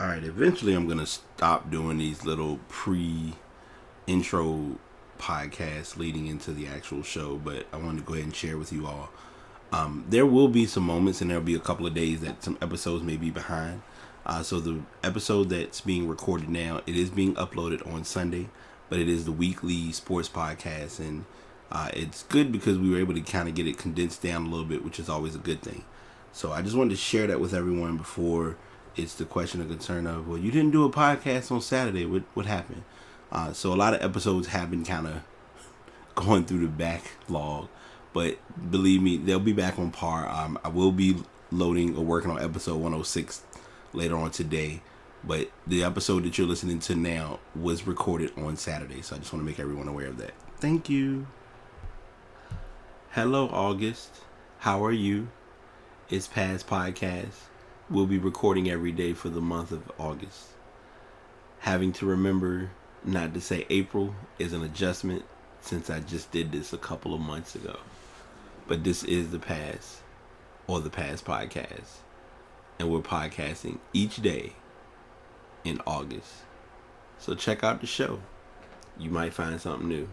All right, eventually I'm going to stop doing these little pre-intro podcasts leading into the actual show, but I wanted to go ahead and share with you all. There will be some moments and there'll be a couple of days that some episodes may be behind. So the episode that's being recorded now, it is being uploaded on Sunday, but it is the weekly sports podcast, and it's good because we were able to kind of get it condensed down a little bit, which is always a good thing. So I just wanted to share that with everyone before it's the question of concern of, well, you didn't do a podcast on Saturday. What happened? So a lot of episodes have been kind of going through the backlog, but believe me, they'll be back on par. I will be loading or working on episode 106 later on today, but the episode that you're listening to now was recorded on Saturday, so I just want to make everyone aware of that. Thank you. Hello, August. How are you? It's Past Podcast. We'll be recording every day for the month of August. Having to remember not to say April is an adjustment since I just did this a couple of months ago. But this is the Past, or the Past Podcast. And we're podcasting each day in August. So check out the show. You might find something new.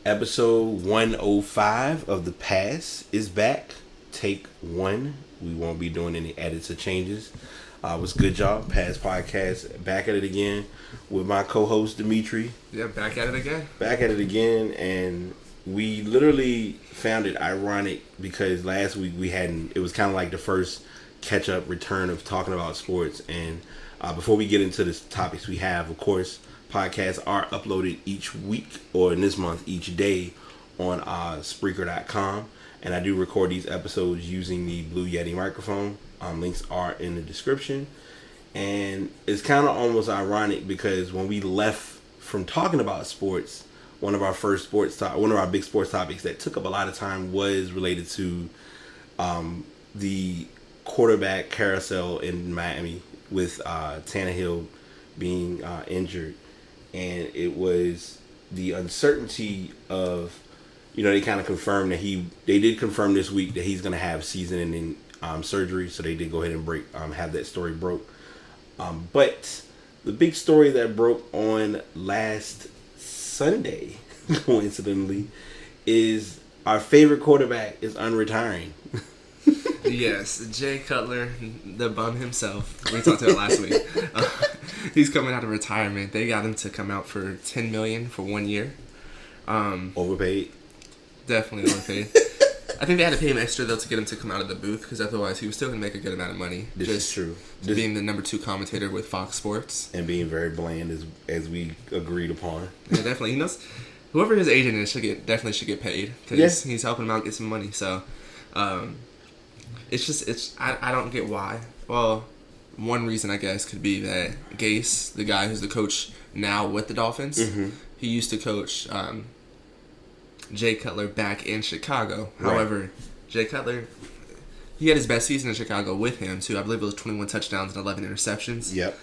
Episode 105 of The Past is back. Take 1. We won't be doing any edits or changes. What's good, y'all? Past Podcast, back at it again with my co-host, Dimitri. Yeah, back at it again. Back at it again, and we literally found it ironic because last week it was kind of like the first catch-up return of talking about sports. And before we get into the topics we have, of course, podcasts are uploaded each week, or in this month, each day on Spreaker.com. And I do record these episodes using the Blue Yeti microphone. Links are in the description. And it's kind of almost ironic because when we left from talking about sports, one of our big sports topics that took up a lot of time was related to the quarterback carousel in Miami with Tannehill being injured. And it was the uncertainty of, they kind of confirmed that they did confirm this week that he's going to have season-ending surgery. So they did go ahead and have that story broke. But the big story that broke on last Sunday, coincidentally, is our favorite quarterback is unretiring. Yes, Jay Cutler, the bum himself. We talked about it last week. He's coming out of retirement. They got him to come out for $10 million for 1 year. Overpaid. Definitely overpaid. I think they had to pay him extra though to get him to come out of the booth because otherwise he was still going to make a good amount of money. This is true. Being the number 2 commentator with Fox Sports and being very bland as we agreed upon. Yeah, definitely. He knows whoever his agent is definitely should get paid because he's helping him out get some money. So. I don't get why. Well, one reason I guess could be that Gase, the guy who's the coach now with the Dolphins, he used to coach Jay Cutler back in Chicago. Right. However, Jay Cutler, he had his best season in Chicago with him too. I believe it was 21 touchdowns and 11 interceptions. Yep.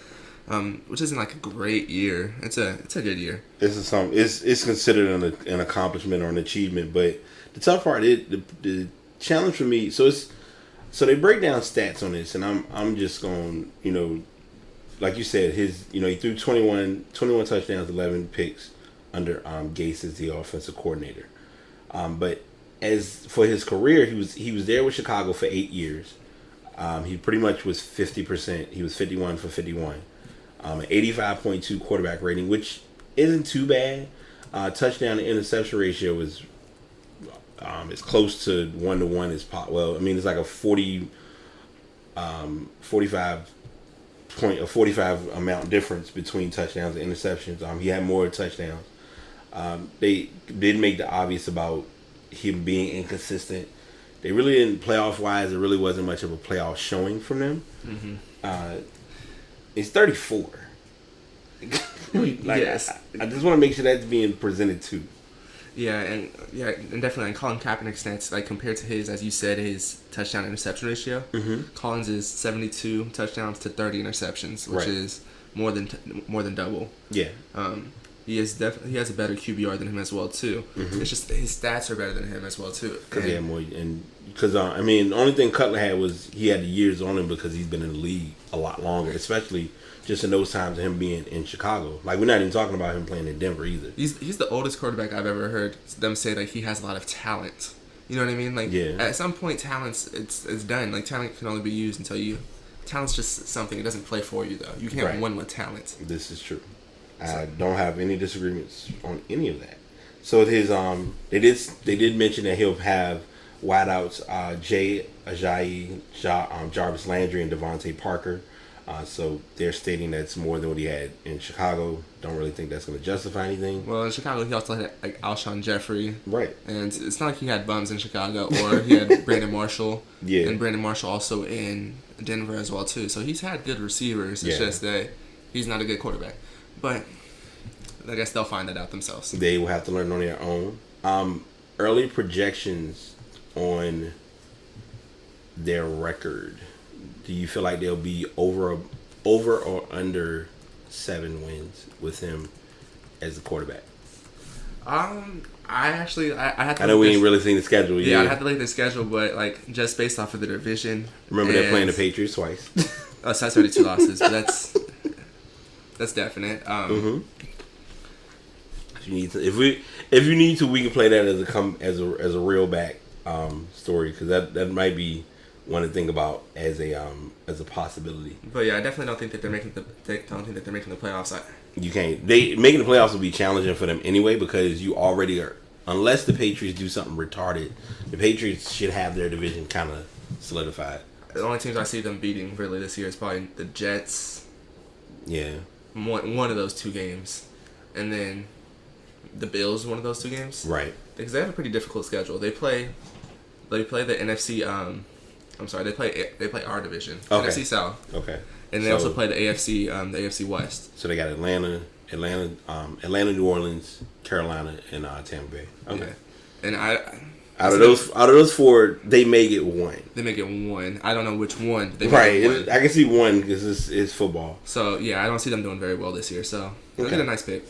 Which isn't like a great year. It's a good year. It's considered an accomplishment or an achievement, but the tough part is the challenge for me. So they break down stats on this, and I'm just going, like you said, he threw 21 touchdowns, 11 picks under Gase as the offensive coordinator. But as for his career, he was there with Chicago for 8 years. He pretty much was 50%. He was 51 for 51. An 85.2 quarterback rating, which isn't too bad. Touchdown to interception ratio is it's close to 1-to-1 as possible. Well, I mean, it's like a 45 amount difference between touchdowns and interceptions. He had more touchdowns. They did make the obvious about him being inconsistent. They really didn't, playoff wise, there really wasn't much of a playoff showing from them. Mm-hmm. He's 34. Yes. I just want to make sure that's being presented too. Yeah, and definitely on Colin Kaepernick's stats, like compared to his, as you said, his touchdown interception ratio. Mm-hmm. Collins is 72 touchdowns to 30 interceptions, which is more than double. Yeah. He has a better QBR than him as well too. Mm-hmm. It's just his stats are better than him as well too. Because he had more, and because I mean, the only thing Cutler had was he had the years on him because he's been in the league a lot longer, especially just in those times of him being in Chicago. Like, we're not even talking about him playing in Denver either. He's the oldest quarterback I've ever heard them say that he has a lot of talent. You know what I mean? Like, at some point, talent's it's done. Like, talent can only be used until you. Talent's just something. It doesn't play for you though. You can't win with talent. This is true. I don't have any disagreements on any of that. So his they did mention that he'll have wideouts Jay Ajayi, Jarvis Landry, and Devontae Parker. So they're stating that's more than what he had in Chicago. Don't really think that's going to justify anything. Well, in Chicago, he also had like Alshon Jeffrey. Right. And it's not like he had bums in Chicago, or he had Brandon Marshall. Yeah. And Brandon Marshall also in Denver as well too. So he's had good receivers. It's just that he's not a good quarterback. But I guess they'll find that out themselves. They will have to learn on their own. Early projections on their record. Do you feel like they'll be over or under 7 wins with him as the quarterback? I had to. I know we ain't really seen the schedule yet. Yeah, I had to look at the schedule, but like just based off of the division. Remember, they're playing the Patriots twice. Oh, so that's already 2 losses, but that's definite. If you need to, if you need to, we can play that as a real back story, because that might be one to think about as a possibility. But yeah, I definitely don't think that they're making the playoffs. You can't. Making the playoffs will be challenging for them anyway, because you already are. Unless the Patriots do something retarded, the Patriots should have their division kind of solidified. The only teams I see them beating really this year is probably the Jets. Yeah. One of those 2 games, and then the Bills. One of those 2 games. Right. Because they have a pretty difficult schedule. They play the NFC. I'm sorry. They play our division, NFC South. Okay. And they also play the AFC West. So they got Atlanta, New Orleans, Carolina, and Tampa Bay. Okay. Yeah. And out of those 4, they may get 1. They may get 1. I don't know which one. Right. I can see 1 because it's football. So yeah, I don't see them doing very well this year. So they'll get a nice pick.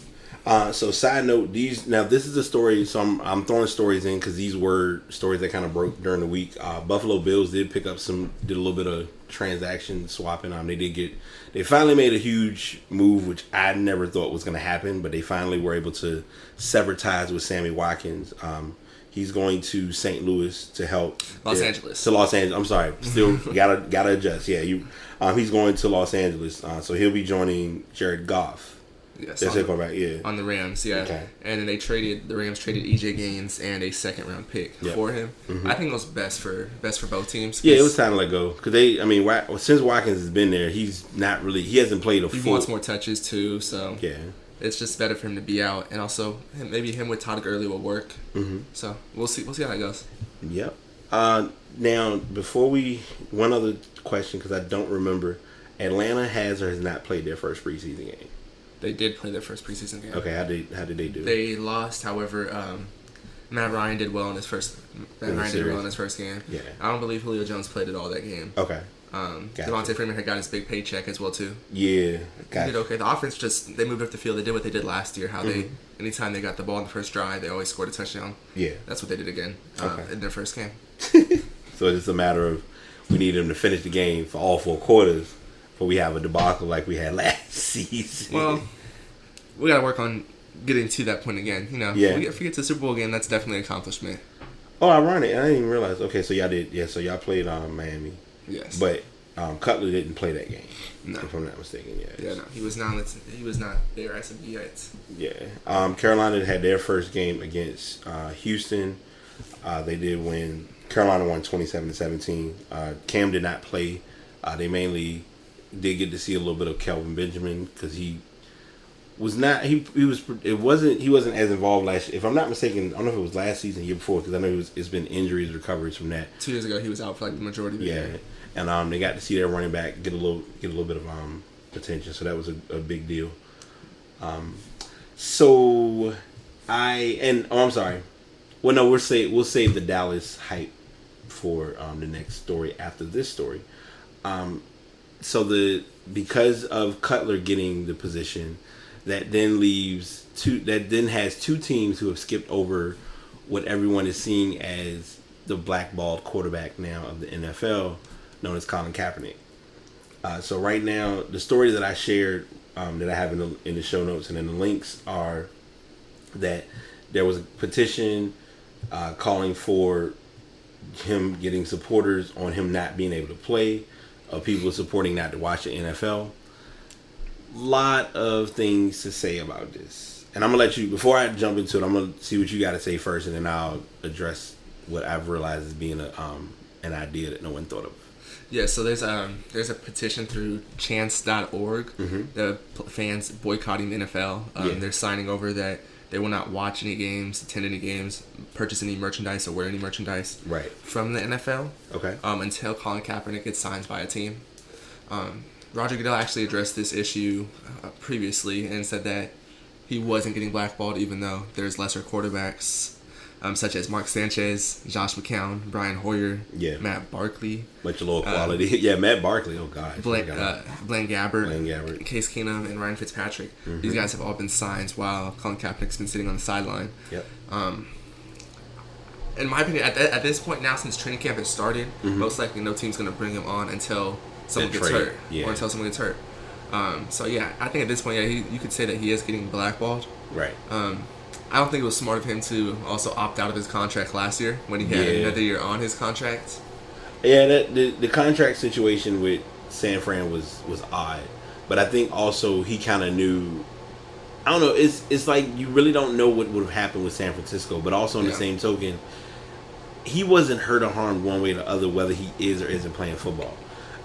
So side note, this is a story, so I'm throwing stories in because these were stories that kind of broke during the week. Buffalo Bills did pick up did a little bit of transaction swapping. They finally made a huge move, which I never thought was going to happen, but they finally were able to sever ties with Sammy Watkins. He's going to St. Louis to help Los Angeles. I'm sorry, still gotta adjust. Yeah, he's going to Los Angeles, so he'll be joining Jared Goff. Yes, that's it, back. Yeah, on the Rams. Yeah, okay. And then the Rams traded EJ Gaines and a 2nd-round pick for him. Mm-hmm. I think it was best for both teams. Yeah, it was time to let go because since Watkins has been there, he hasn't played He wants more touches too, so yeah, it's just better for him to be out, and also maybe him with Todd Gurley will work. Mm-hmm. So we'll see how that goes. Yep. Now one other question, because I don't remember, Atlanta has or has not played their first preseason game. They did play their first preseason game. Okay, how did they do? They lost, however. Matt Ryan did well in his first. Game. Yeah. I don't believe Julio Jones played at all that game. Okay. Gotcha. Devontae Freeman had got his big paycheck as well too. Yeah. Gotcha. He did okay. The offense they moved up the field. They did what they did last year. How anytime they got the ball in the first drive, they always scored a touchdown. Yeah. That's what they did again in their first game. So it's just a matter of we need them to finish the game for all 4 quarters. But we have a debacle like we had last season. Well, we got to work on getting to that point again. If we get to the Super Bowl game, that's definitely an accomplishment. Oh, ironic. I didn't even realize. Okay, so y'all did. Yeah, so y'all played Miami. Yes. But Cutler didn't play that game. No. If I'm not mistaken. Yeah. Yeah, no. He was not there as of yet. Yeah. Carolina had their first game against Houston. They did win. Carolina won 27-17. Cam did not play. They mainly did get to see a little bit of Kelvin Benjamin because he was not he wasn't as involved last year. If I'm not mistaken, I don't know if it was last season, year before, because I know it's been injuries, recoveries from that. 2 years ago, he was out for like the majority of the year. And they got to see their running back get a little bit of attention, so that was a big deal. So I'm sorry. Well, no, we'll save the Dallas hype for the next story after this story. Because of Cutler getting the position, that then has two teams who have skipped over what everyone is seeing as the blackballed quarterback now of the NFL, known as Colin Kaepernick. So right now, the story that I shared, that I have in the show notes and in the links, are that there was a petition calling for him getting supporters on him not being able to play, people supporting not to watch the NFL. Lot of things to say about this, and I'm gonna let you, before I jump into it, I'm gonna see what you got to say first, and then I'll address what I've realized as being an idea that no one thought of. Yeah, so there's a petition through chance.org. The fans boycotting the NFL. They're signing over that they will not watch any games, attend any games, purchase any merchandise, or wear any merchandise from the NFL. Okay. Until Colin Kaepernick gets signed by a team. Roger Goodell actually addressed this issue previously and said that he wasn't getting blackballed, even though there's lesser quarterbacks, such as Mark Sanchez, Josh McCown, Brian Hoyer, Matt Barkley. Much lower quality. Matt Barkley. Oh, God. Blaine Gabbert, Case Keenum, and Ryan Fitzpatrick. These guys have all been signed while Colin Kaepernick's been sitting on the sideline. Yep. In my opinion, at this point now, since training camp has started, most likely no team's going to bring him on until someone gets hurt. Or until someone gets hurt. So, I think at this point, you could say that he is getting blackballed. Right. I don't think it was smart of him to also opt out of his contract last year when he had another year on his contract. Yeah, the contract situation with San Fran was odd, but I think also he kind of knew. I don't know. It's like you really don't know what would have happened with San Francisco, but also on the same token, he wasn't hurt or harmed one way or the other, whether he is or isn't playing football.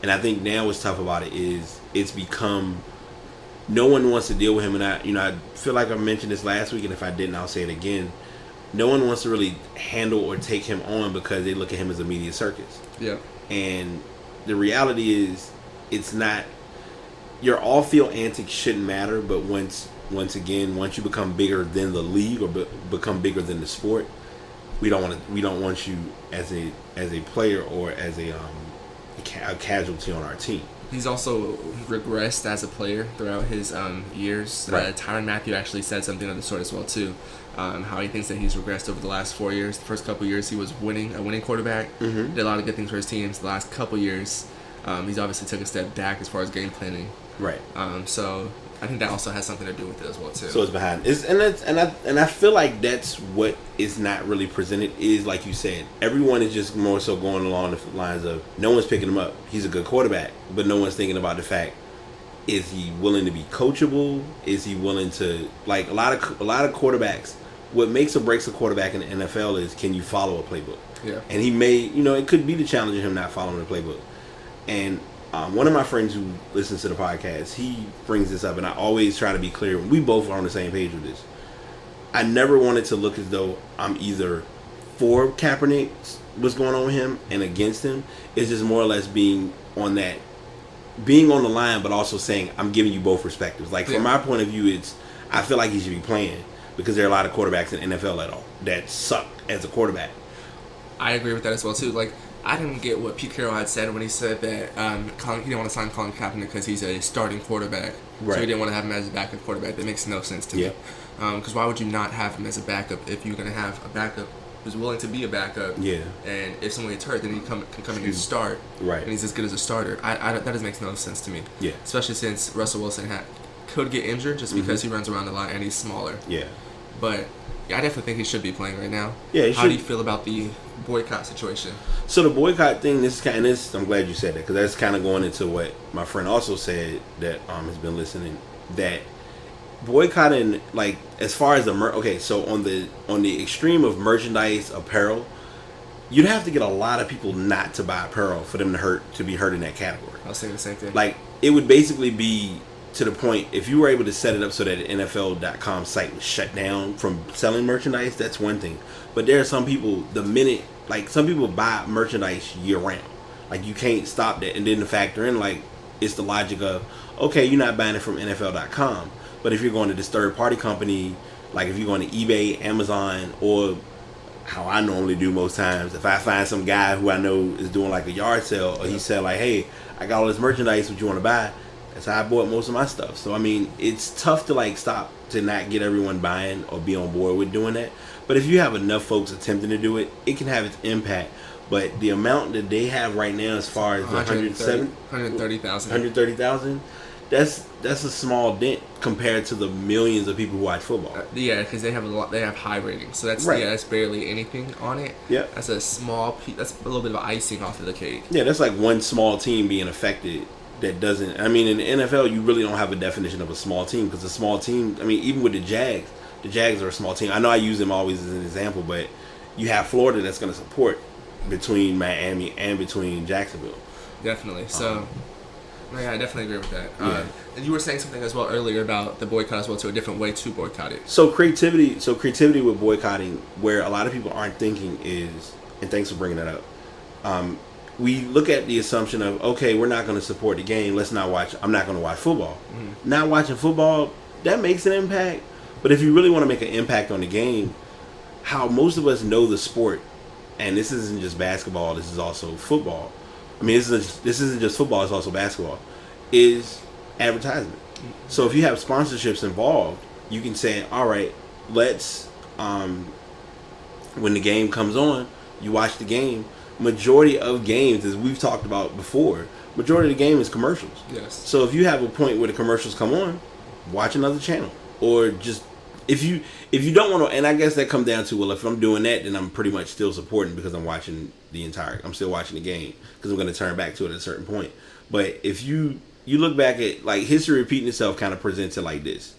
And I think now what's tough about it is it's become. No one wants to deal with him, and I feel like I mentioned this last week, and if I didn't, I'll say it again. No one wants to really handle or take him on because they look at him as a media circus. Yeah. And the reality is, it's not. Your off-field antics shouldn't matter, but once you become bigger than the league or become bigger than the sport, we don't want you as a player or as a casualty on our team. He's also regressed as a player throughout his years. Tyrann Mathieu actually said something of the sort as well too. How he thinks that he's regressed over the last 4 years. The first couple of years he was a winning quarterback. Did a lot of good things for his teams. The last couple of years, he's obviously took a step back as far as game planning. Right. So I think that also has something to do with it as well too. So it's behind. And I feel like that's what is not really presented. Is like you said, everyone is just more so going along the lines of no one's picking him up. He's a good quarterback, but no one's thinking about the fact: is he willing to be coachable? Is he willing to, like a lot of quarterbacks? What makes or breaks a quarterback in the NFL is, can you follow a playbook? Yeah. And he may, it could be the challenge of him not following the playbook. And one of my friends who listens to the podcast, he brings this up, and I always try to be clear. We both are on the same page with this. I never wanted to look as though I'm either for Kaepernick, what's going on with him, and against him. It's just more or less being on the line, but also saying I'm giving you both perspectives. Like from my point of view, I feel like he should be playing because there are a lot of quarterbacks in the NFL that suck as a quarterback. I agree with that as well too. Like, I didn't get what Pete Carroll had said when he said that he didn't want to sign Colin Kaepernick because he's a starting quarterback. Right. So he didn't want to have him as a backup quarterback. That makes no sense to me. Because why would you not have him as a backup if you're going to have a backup who's willing to be a backup? Yeah. And if someone gets hurt, then he can come in and start. Right. And he's as good as a starter. That just makes no sense to me. Yeah. Especially since Russell Wilson could get injured just because he runs around a lot and he's smaller. Yeah. But I definitely think he should be playing right now. Yeah. How do you feel about the boycott situation? So the boycott thing, I'm glad you said that, because that's kind of going into what my friend also said that has been listening, that boycotting, like, as far as so on the extreme of merchandise, apparel, you'd have to get a lot of people not to buy apparel for them to be hurt in that category. I was saying the same thing. Like, it would basically be to the point, if you were able to set it up so that the NFL.com site was shut down from selling merchandise, that's one thing. But there are some people, some people buy merchandise year round. Like, you can't stop that. And then to factor in, like, it's the logic of, okay, you're not buying it from NFL.com. But if you're going to this third party company Like if you go on to eBay, Amazon, or how I normally do most times, if I find some guy who I know is doing like a yard sale, or he said like, hey, I got all this merchandise, what you want to buy? That's how I bought most of my stuff. So I mean, it's tough to like stop to not get everyone buying or be on board with doing that. But if you have enough folks attempting to do it, it can have its impact. But the amount that they have right now, as far as 130,000, that's a small dent compared to the millions of people who watch football. Yeah, because they have a lot. They have high ratings, so that's right. that's barely anything on it. Yeah, that's a small piece. That's a little bit of icing off of the cake. Yeah, that's like one small team being affected. That doesn't. I mean, in the NFL, you really don't have a definition of a small team, because a small team. I mean, even with the Jags are a small team. I know I use them always as an example, but you have Florida that's going to support between Miami and between Jacksonville. Definitely. So, yeah, I definitely agree with that. Yeah. And you were saying something as well earlier about the boycott as well, to a different way to boycott it. So creativity with boycotting, where a lot of people aren't thinking is, and thanks for bringing that up. We look at the assumption of, okay, we're not going to support the game. I'm not going to watch football. Mm-hmm. Not watching football, that makes an impact. But if you really want to make an impact on the game, how most of us know the sport, and this isn't just basketball, this is also football. I mean, this isn't just football, it's also basketball, is advertisement. So if you have sponsorships involved, you can say, all right, let's, when the game comes on, you watch the game. Majority of games, as we've talked about before, majority of the game is commercials. Yes. So if you have a point where the commercials come on, watch another channel. Or just, if you don't want to, and I guess that comes down to, well, if I'm doing that, then I'm pretty much still supporting, because I'm still watching the game, because I'm going to turn back to it at a certain point. But if you look back at, like, history repeating itself kind of presents it like this.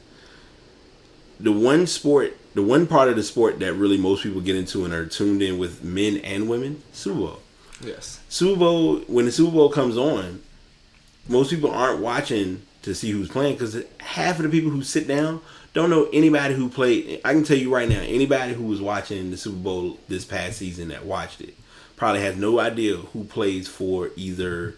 The one part of the sport that really most people get into and are tuned in with, men and women, Super Bowl. Yes. Super Bowl, when the Super Bowl comes on, most people aren't watching to see who's playing, because half of the people who sit down don't know anybody who played. I can tell you right now, anybody who was watching the Super Bowl this past season that watched it probably has no idea who plays for either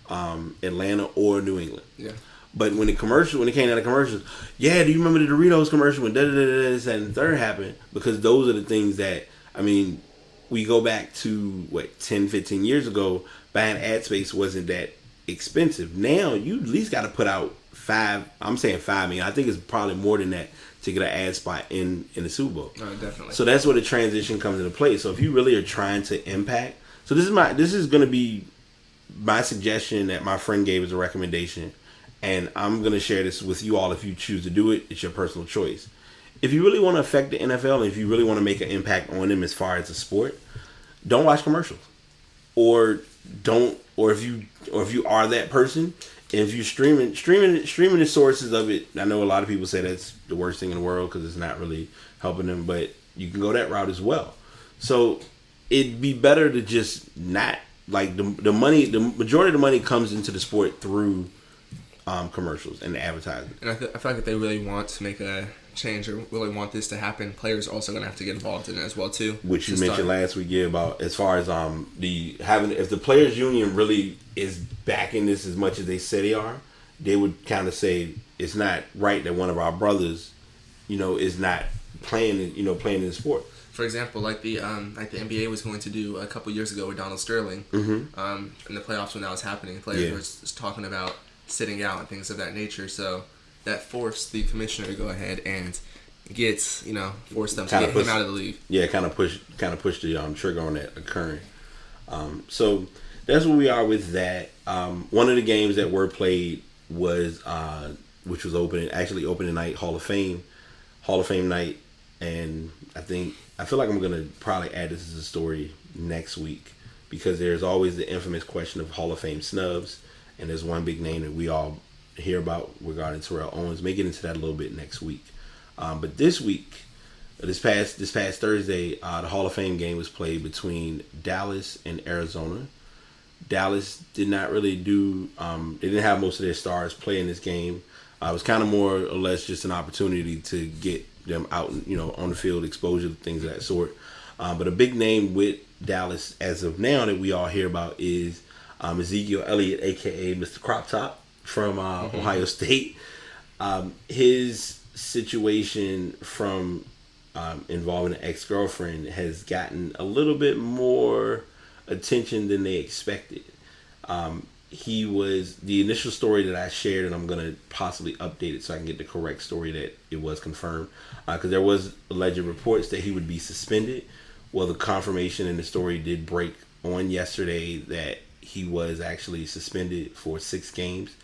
Atlanta or New England. Yeah. But when it came out of commercials, yeah, do you remember the Doritos commercial when this and the third happened? Because those are the things that, I mean, we go back to, 10, 15 years ago, buying ad space wasn't that expensive. Now, you at least got to put out $5 million. I think it's probably more than that to get an ad spot in the Super Bowl. Definitely. So that's where the transition comes into play. So if you really are trying to impact, so this is going to be my suggestion that my friend gave as a recommendation. And I'm going to share this with you all. If you choose to do it, it's your personal choice. If you really want to affect the NFL, and if you really want to make an impact on them as far as a sport, don't watch commercials. Or if you are that person, and if you streaming the sources of it, I know a lot of people say that's the worst thing in the world because it's not really helping them, but you can go that route as well. So it'd be better to just not, like, the majority of the money comes into the sport through commercials and advertising. And I feel like if they really want to make a change or really want this to happen, players are also going to have to get involved in it as well too. Which you mentioned last week, about as far as if the players union really is backing this as much as they say they are, they would kind of say it's not right that one of our brothers, is not playing in the sport. For example, like the NBA was going to do a couple years ago with Donald Sterling, in the playoffs when that was happening, players were just talking about sitting out and things of that nature. So that forced the commissioner to go ahead and force them to get him out of the league. Yeah, kind of push the trigger on that occurring. So that's where we are with that. One of the games that were played was which was opening night, Hall of Fame night, and I feel like I'm gonna probably add this as a story next week, because there's always the infamous question of Hall of Fame snubs. And there's one big name that we all hear about regarding Terrell Owens. May get into that a little bit next week. But this past Thursday, the Hall of Fame game was played between Dallas and Arizona. Dallas did not really they didn't have most of their stars play in this game. It was kind of more or less just an opportunity to get them out, on the field, exposure, things of that sort. But a big name with Dallas as of now that we all hear about is Ezekiel Elliott, a.k.a. Mr. Crop Top from Ohio State. His situation from involving an ex-girlfriend has gotten a little bit more attention than they expected. He was the initial story that I shared, and I'm gonna possibly update it so I can get the correct story that it was confirmed, because there was alleged reports that he would be suspended. Well, the confirmation in the story did break on yesterday that he was actually suspended for 6 games.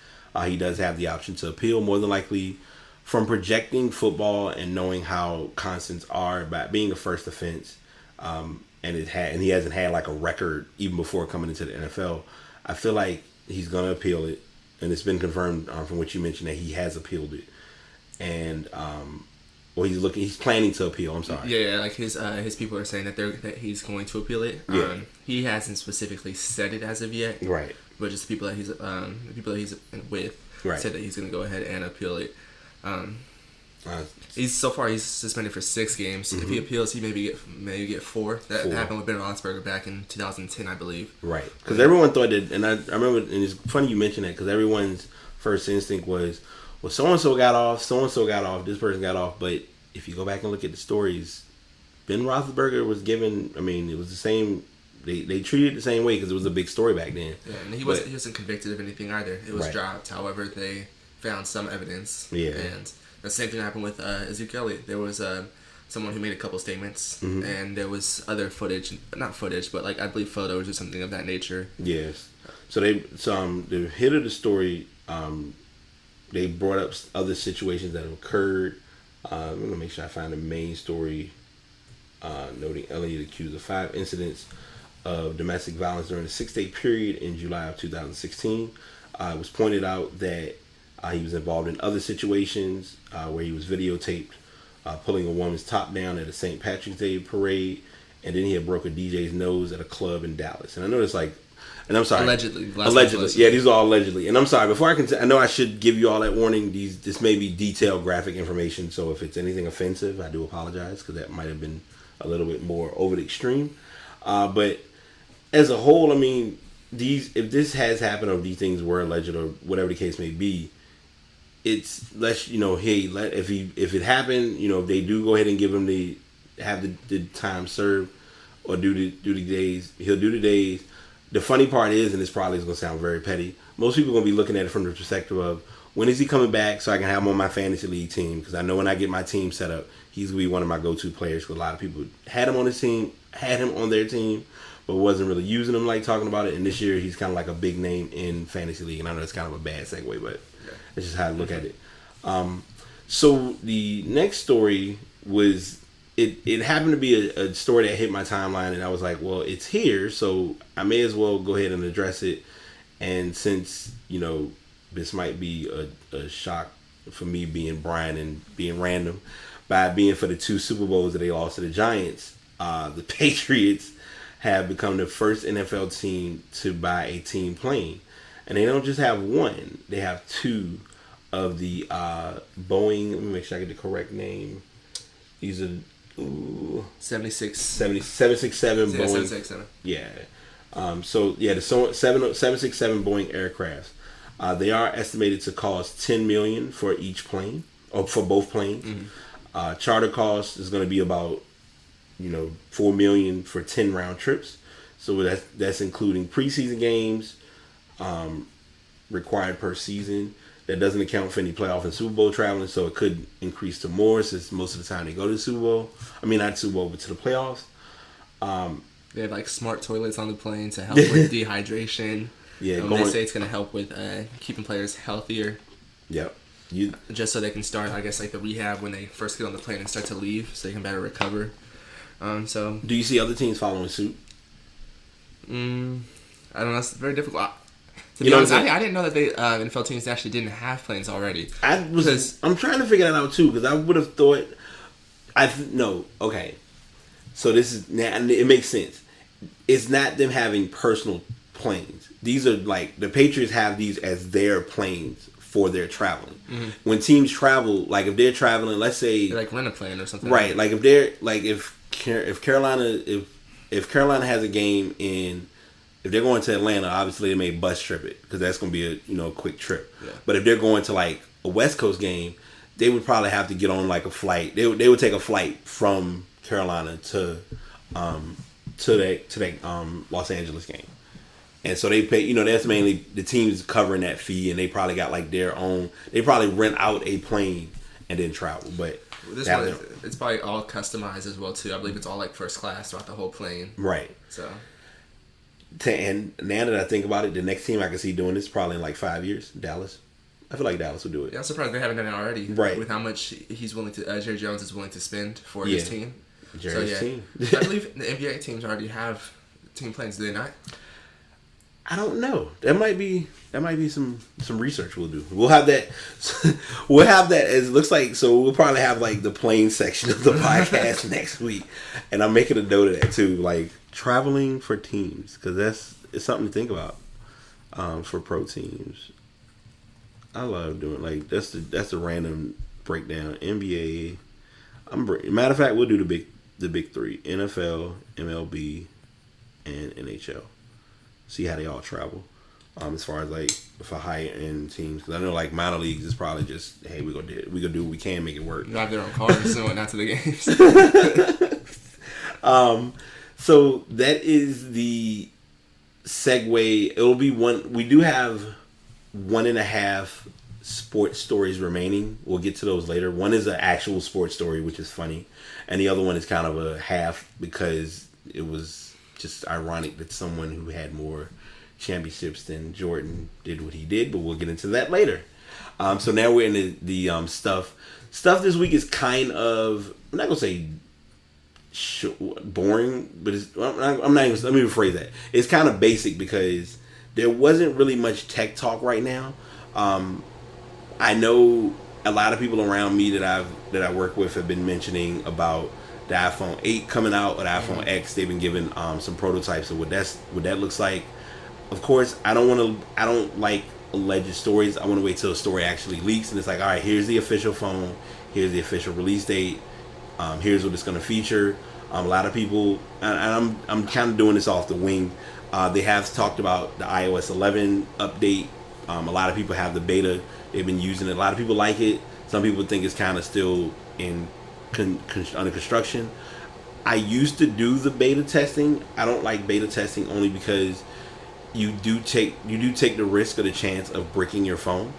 He does have the option to appeal, more than likely. From projecting football and knowing how constants are about being a first offense, and he hasn't had like a record even before coming into the NFL, I feel like he's gonna appeal it, and it's been confirmed from what you mentioned that he has appealed it, and he's planning to appeal. I'm sorry. Yeah, like his people are saying that he's going to appeal it. Yeah. He hasn't specifically said it as of yet. Right. But just the people that he's with said that he's going to go ahead and appeal it. He's suspended for 6 games. Mm-hmm. If he appeals, he maybe get 4. That happened with Ben Roethlisberger back in 2010, I believe. Right, because everyone thought that, and I remember, and it's funny you mention that, because everyone's first instinct was, well, so and so got off, this person got off. But if you go back and look at the stories, Ben Roethlisberger was given. I mean, it was the same. They treated it the same way because it was a big story back then. Yeah, and he wasn't convicted of anything either. It was dropped. However, they found some evidence. Yeah. And the same thing happened with Ezekiel Elliott. There was someone who made a couple statements, mm-hmm. and there was other not footage, but like I believe photos or something of that nature. Yes. So the hit of the story, they brought up other situations that have occurred. I'm gonna make sure I find the main story, noting Elliott accused of 5 incidents of domestic violence during a 6-day period in July of 2016. It was pointed out that he was involved in other situations where he was videotaped pulling a woman's top down at a St. Patrick's Day parade, and then he had broke a DJ's nose at a club in Dallas. And I know it's like, and I'm sorry, allegedly, yeah, these are all allegedly. And I'm sorry, before I know I should give you all that warning. This may be detailed graphic information, so if it's anything offensive, I do apologize, because that might have been a little bit more over the extreme. But as a whole, I mean, if this has happened, or these things were alleged, or whatever the case may be, it's less, if it happened, if they do go ahead and give him the time served, or do the days, he'll do the days. The funny part is, and this probably is going to sound very petty, most people are going to be looking at it from the perspective of, when is he coming back so I can have him on my fantasy league team? Because I know when I get my team set up, he's going to be one of my go-to players, because a lot of people had him on their team, but wasn't really using him, like talking about it. And this year, he's kind of like a big name in fantasy league. And I know it's kind of a bad segue, but that's just how I look at it. So the next story was, it happened to be a story that hit my timeline, and I was like, well, it's here, so I may as well go ahead and address it. And since, this might be a shock for me being Brian and being random, by being for the 2 Super Bowls that they lost to the Giants, the Patriots have become the first NFL team to buy a team plane. And they don't just have one, they have 2 of the Boeing, let me make sure I get the correct name. These are 767 Boeing. 767. Yeah. The 767 Boeing aircrafts. They are estimated to cost $10 million for each plane, or for both planes. Mm-hmm. Charter cost is going to be about $4 million for 10 round trips. So that's including preseason games required per season. That doesn't account for any playoff and Super Bowl traveling, so it could increase to more, since most of the time they go to the Super Bowl. I mean, not Super Bowl, but to the playoffs. They have like smart toilets on the plane to help with dehydration. Yeah, they say it's going to help with keeping players healthier. Yep. Just so they can start, I guess, like the rehab when they first get on the plane and start to leave, so they can better recover. So. Do you see other teams following suit? I don't know. It's very difficult. To be honest, I didn't know that they NFL teams actually didn't have planes already. I'm trying to figure that out too, because I would have thought. Okay. So this is now, it makes sense. It's not them having personal planes. These are like the Patriots have these as their planes for their traveling. Mm-hmm. When teams travel, like if they're traveling, let's say they like rent a plane or something. Right. Like if they're like if Carolina has a game in. If they're going to Atlanta, obviously they may bus trip it, because that's going to be a quick trip. Yeah. But if they're going to like a West Coast game, they would probably have to get on like a flight. They would take a flight from Carolina to that Los Angeles game. And so they pay, that's mainly the teams covering that fee, and they probably got like their own. They probably rent out a plane and then travel. But this one, it's probably all customized as well too. I believe it's all like first class throughout the whole plane. Right. So. And now that I think about it, the next team I can see doing this is probably in like 5 years, Dallas. I feel like Dallas will do it. Yeah, I'm surprised they haven't done it already. Right. With how much he's willing to, Jerry Jones is willing to spend for his team. Jerry's team. I believe the NBA teams already have team plans, do they not? I don't know. That might be some research we'll do. We'll have that. We'll have that as it looks like. So we'll probably have like the plane section of the podcast next week, and I'm making a note of that too, like traveling for teams, because it's something to think about for pro teams. I love doing like that's the random breakdown. NBA. Matter of fact, we'll do the big three: NFL, MLB, and NHL. See how they all travel, as far as like for higher end teams. Because I know like minor leagues is probably just, hey, we gonna do what we can, make it work. Drive their own cars and whatnot to the games. So that is the segue. It'll be one. We do have 1.5 sports stories remaining. We'll get to those later. One is an actual sports story, which is funny, and the other one is kind of a half because it was just ironic that someone who had more championships than Jordan did what he did, but we'll get into that later. So now we're in the stuff. Stuff this week is kind of, I'm not gonna say boring, but I'm not even. Let me rephrase that. It's kind of basic because there wasn't really much tech talk right now. I know a lot of people around me that I work with have been mentioning about the iPhone 8 coming out, or the iPhone X. They've been given some prototypes of what that looks like. Of course, I don't like alleged stories. I want to wait till the story actually leaks, and it's like, all right, here's the official phone, here's the official release date, here's what it's going to feature. A lot of people, and I'm kind of doing this off the wing. They have talked about the iOS 11 update. A lot of people have the beta. They've been using it. A lot of people like it. Some people think it's kind of still under construction. I used to do the beta testing. I don't like beta testing only because you do take the risk or the chance of bricking your phone,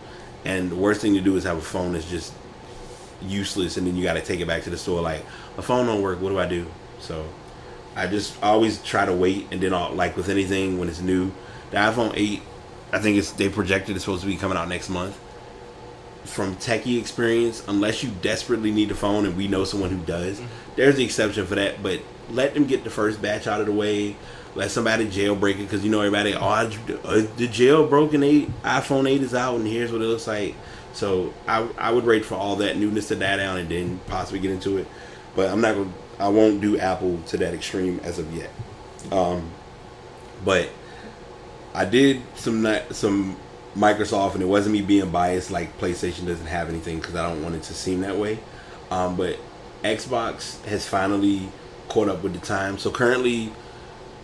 and the worst thing to do is have a phone that's just useless, and then you got to take it back to the store like, my phone don't work, what do I do? So I always try to wait, and then like with anything when it's new, the iPhone 8, I think they projected it's supposed to be coming out next month. From techie experience, unless you desperately need a phone, and we know someone who does, there's the exception for that. But let them get the first batch out of the way. Let somebody jailbreak it, because everybody, the jailbroken iPhone 8 is out, and here's what it looks like. So I would wait for all that newness to die down and then possibly get into it. But I won't do Apple to that extreme as of yet. But I did some Microsoft, and it wasn't me being biased like PlayStation doesn't have anything, because I don't want it to seem that way. But Xbox has finally caught up with the time. So currently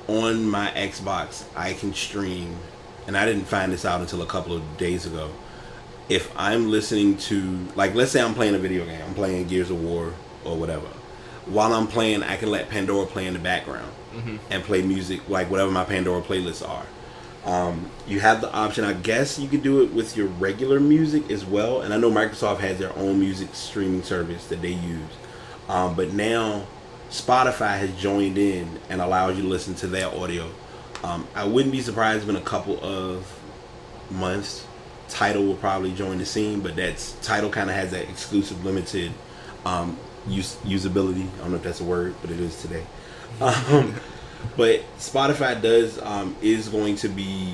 on my Xbox, I can stream, and I didn't find this out until a couple of days ago. If I'm listening to, like, let's say I'm playing a video game, I'm playing Gears of War or whatever. While I'm playing, I can let Pandora play in the background and play music, like whatever my Pandora playlists are. You have the option, I guess you could do it with your regular music as well. And I know Microsoft has their own music streaming service that they use. But now Spotify has joined in and allows you to listen to their audio. I wouldn't be surprised if in a couple of months, Tidal will probably join the scene, but Tidal kind of has that exclusive limited usability. I don't know if that's a word, but it is today. But Spotify is going to be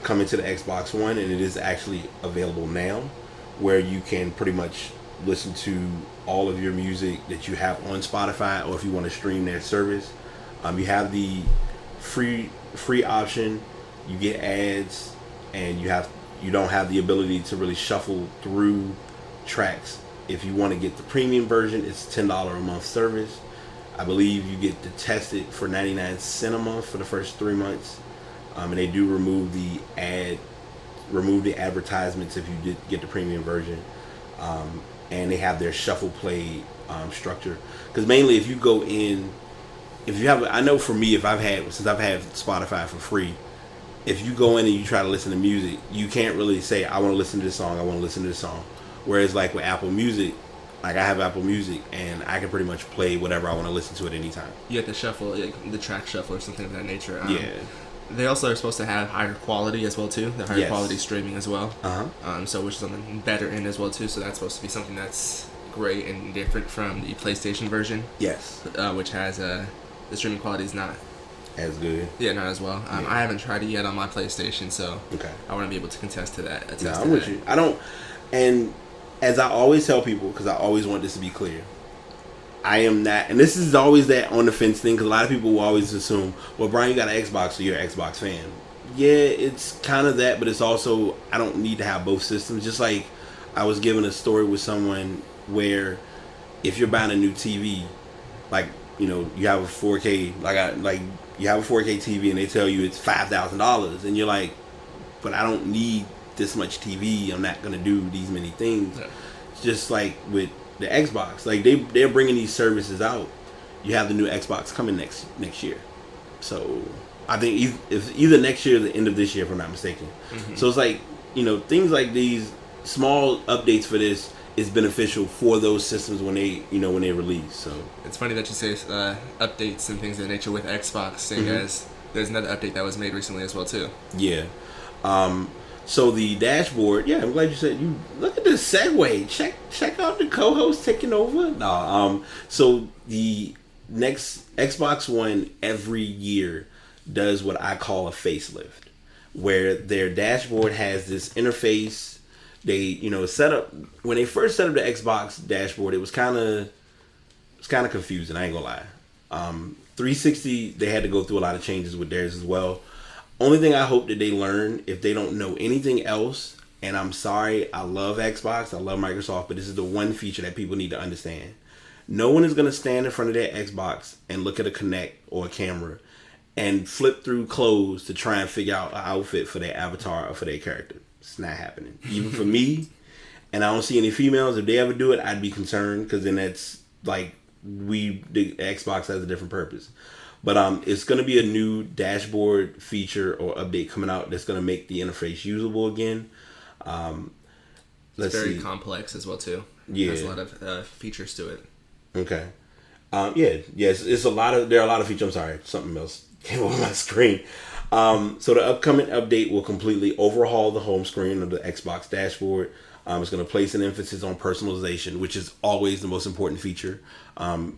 coming to the Xbox One, and it is actually available now, where you can pretty much listen to all of your music that you have on Spotify, or if you want to stream their service. You have the free option. You get ads, and you don't have the ability to really shuffle through tracks. If you want to get the premium version, it's $10 a month service. I believe you get to test it for 99 cents a month for the first 3 months. And they do remove the advertisements if you did get the premium version. and they have their shuffle play structure. Because mainly, if you go in, if you have, I know for me, since I've had Spotify for free, if you go in and you try to listen to music, you can't really say, I want to listen to this song, I want to listen to this song. Whereas like with Apple Music, like I have Apple Music and I can pretty much play whatever I want to listen to at any time. You have to shuffle, the track shuffle or something of that nature. Yeah. They also are supposed to have higher quality as well too. The higher quality streaming as well. So which is on the better end as well too. So that's supposed to be something that's great and different from the PlayStation version. Yes. Which has the streaming quality is not as good. Yeah, not as well. I haven't tried it yet on my PlayStation, so okay. I want to be able to contest to that. No, I'm with you. I don't, and as I always tell people, because I always want this to be clear, I am not, and this is always that on the fence thing, because a lot of people will always assume, well, Brian, you got an Xbox, so you're an Xbox fan. Yeah, it's kind of that, but it's also, I don't need to have both systems. Just like I was given a story with someone where if you're buying a new TV, like, you know, you have a 4K, you have a 4K TV and they tell you it's $5,000 and you're like, but I don't need this much TV. I'm not gonna do these many things. Yeah. Just like with the Xbox, like they're bringing these services out. You have the new Xbox coming next year, so I think if either next year or the end of this year, if I'm not mistaken. Mm-hmm. So it's like, you know, things like these small updates for this is beneficial for those systems when they release. So it's funny that you say updates and things of that nature with Xbox, seeing as there's another update that was made recently as well too. Yeah. So the dashboard, yeah, I'm glad you said, you look at this segue. Check out the co-host taking over. No, so the next Xbox One every year does what I call a facelift, where their dashboard has this interface. They, you know, set up, when they first set up the Xbox dashboard, it was kind of confusing, I ain't gonna lie. 360, they had to go through a lot of changes with theirs as well. Only thing I hope that they learn, if they don't know anything else, and I'm sorry, I love Xbox, I love Microsoft, but this is the one feature that people need to understand. No one is gonna stand in front of their Xbox and look at a Kinect or a camera and flip through clothes to try and figure out an outfit for their avatar or for their character. It's not happening. Even for me, and I don't see any females. If they ever do it, I'd be concerned, because then that's like the Xbox has a different purpose. But it's going to be a new dashboard feature or update coming out that's going to make the interface usable again. It's very complex as well too. Yeah, there's a lot of features to it. Okay. It's a lot of. There are a lot of features. I'm sorry, something else came on my screen. So the upcoming update will completely overhaul the home screen of the Xbox dashboard. It's going to place an emphasis on personalization, which is always the most important feature.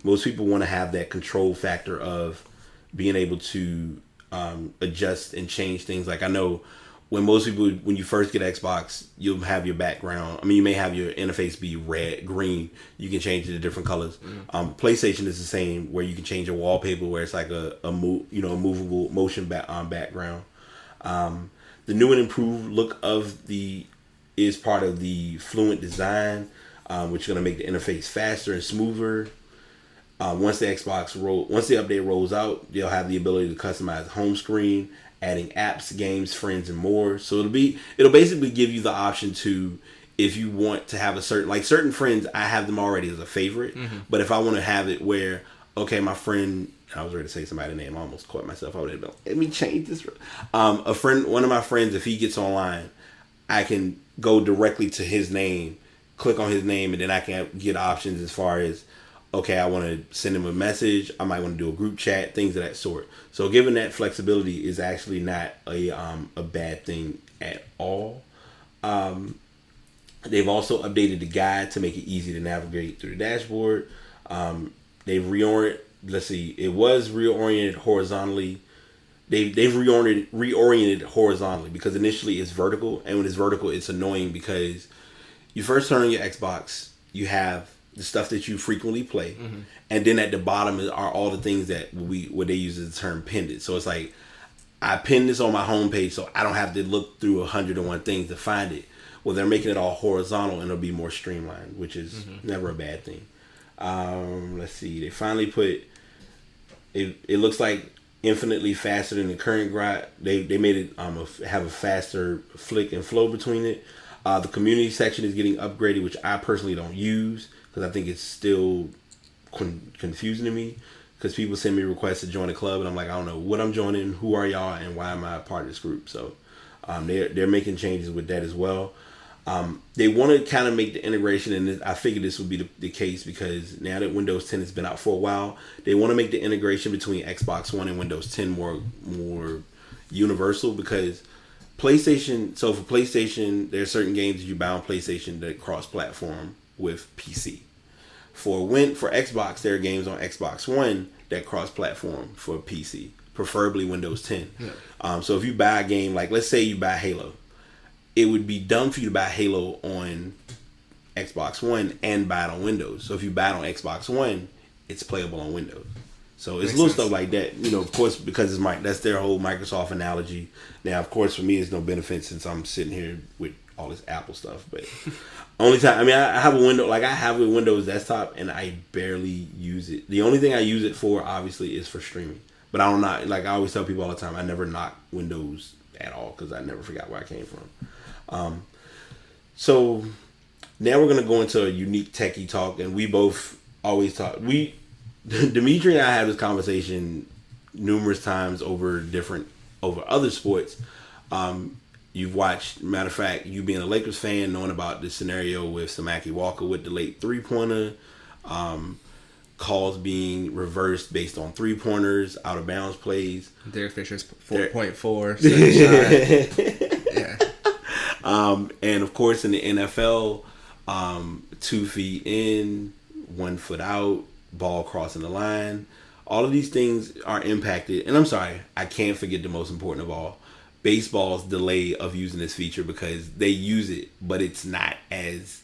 Most people want to have that control factor of being able to adjust and change things. Like I know when most people, when you first get Xbox, you'll have your background. I mean, you may have your interface be red, green. You can change it to different colors. PlayStation is the same, where you can change your wallpaper, where it's like a movable motion background. The new and improved look of is part of the Fluent design, which is going to make the interface faster and smoother. Once the update rolls out, they'll have the ability to customize the home screen, adding apps, games, friends, and more. So it'll basically give you the option to, if you want to have certain friends, I have them already as a favorite. But if I want to have it where, okay, my friend, I was ready to say somebody's name, I almost caught myself. I would have been, let me change this. One of my friends, if he gets online, I can go directly to his name, click on his name, and then I can get options as far as, okay, I want to send him a message, I might want to do a group chat, things of that sort. So giving that flexibility is actually not a bad thing at all. They've also updated the guide to make it easy to navigate through the dashboard. They've it was reoriented horizontally. They've reoriented horizontally, because initially it's vertical, and when it's vertical, it's annoying because you first turn on your Xbox, you have the stuff that you frequently play, and then at the bottom are all the things that what they use as the term pinned. So it's like, I pinned this on my homepage, so I don't have to look through 101 things to find it. Well, they're making it all horizontal, and it'll be more streamlined, which is never a bad thing. Let's see. They finally put it. It looks like infinitely faster than the current grind. They made it have a faster flick and flow between it. The community section is getting upgraded, which I personally don't use because I think it's still confusing to me. Because people send me requests to join a club, and I'm like, I don't know what I'm joining, who are y'all, and why am I a part of this group? So they're making changes with that as well. They want to kind of make the integration, and I figured this would be the case because now that Windows 10 has been out for a while, they want to make the integration between Xbox One and Windows 10 more universal because PlayStation. So for PlayStation, there are certain games that you buy on PlayStation that cross-platform with PC. For Xbox, there are games on Xbox One that cross-platform for PC, preferably Windows 10. Yeah. So if you buy a game, like let's say you buy Halo, it would be dumb for you to buy Halo on Xbox One and buy it on Windows. So if you buy it on Xbox One, it's playable on Windows. So it's little stuff like that, of course, because that's their whole Microsoft analogy. Now, of course, for me, it's no benefit since I'm sitting here with all this Apple stuff. But only time, I have a Windows desktop, and I barely use it. The only thing I use it for, obviously, is for streaming. But I don't knock, like I always tell people all the time, I never knock Windows at all because I never forgot where I came from. So now we're going to go into a unique techie talk, and we both always talk. Dimitri and I had this conversation numerous times over other sports. You've watched, matter of fact, you being a Lakers fan, knowing about the scenario with Samaki Walker with the late three-pointer, calls being reversed based on three-pointers, out-of-bounds plays. Derek Fisher's 4.4. Yeah. And, of course, in the NFL, 2 feet in, 1 foot out, ball crossing the line. All of these things are impacted. And I'm sorry, I can't forget the most important of all. Baseball's delay of using this feature because they use it, but it's not as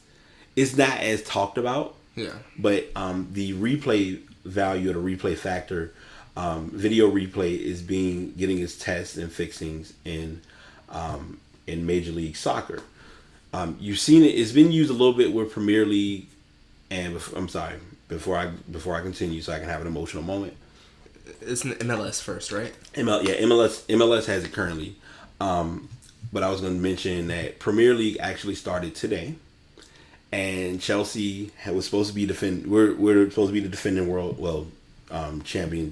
talked about. Yeah. But the replay value or the replay factor, video replay is getting its tests and fixings in Major League Soccer. You've seen it. It's been used a little bit with Premier League, and I'm sorry. Before I continue, so I can have an emotional moment. It's an MLS first, right? MLS has it currently. But I was going to mention that Premier League actually started today, and Chelsea was supposed to be we're supposed to be the defending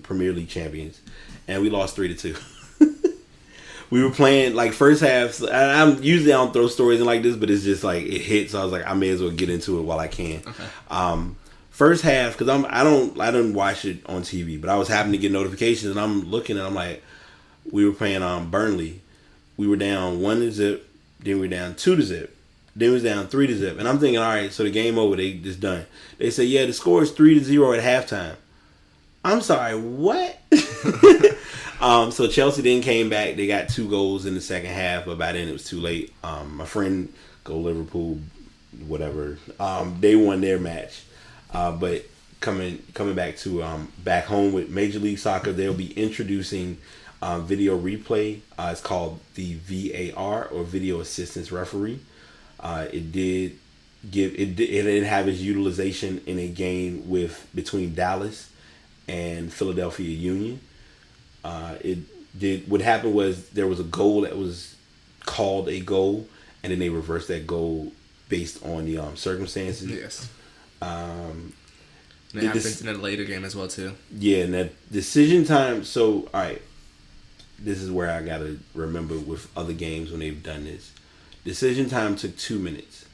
Premier League champions, and we lost 3-2. We were playing like first half. I don't throw stories in like this, but it's just like it hit. So I was like, I may as well get into it while I can. Okay. First half, because I don't watch it on TV, but I was having to get notifications, and I'm looking, and I'm like, we were playing Burnley. We were down 1-0, then we were down 2-0, then we was down 3-0, and I'm thinking, all right, so the game over, they just done. They say, yeah, the score is 3-0 at halftime. I'm sorry, what? So Chelsea then came back. They got 2 goals in the second half, but by then it was too late. My friend, go Liverpool, whatever. They won their match. But coming back to back home with Major League Soccer, they'll be introducing video replay. It's called the VAR or Video Assistance Referee. It did have its utilization in a game between Dallas and Philadelphia Union. What happened was there was a goal that was called a goal, and then they reversed that goal based on the circumstances. Yes. It happens in a later game as well too. Yeah, and that decision time. So, all right, this is where I gotta remember with other games when they've done this. Decision time took 2 minutes.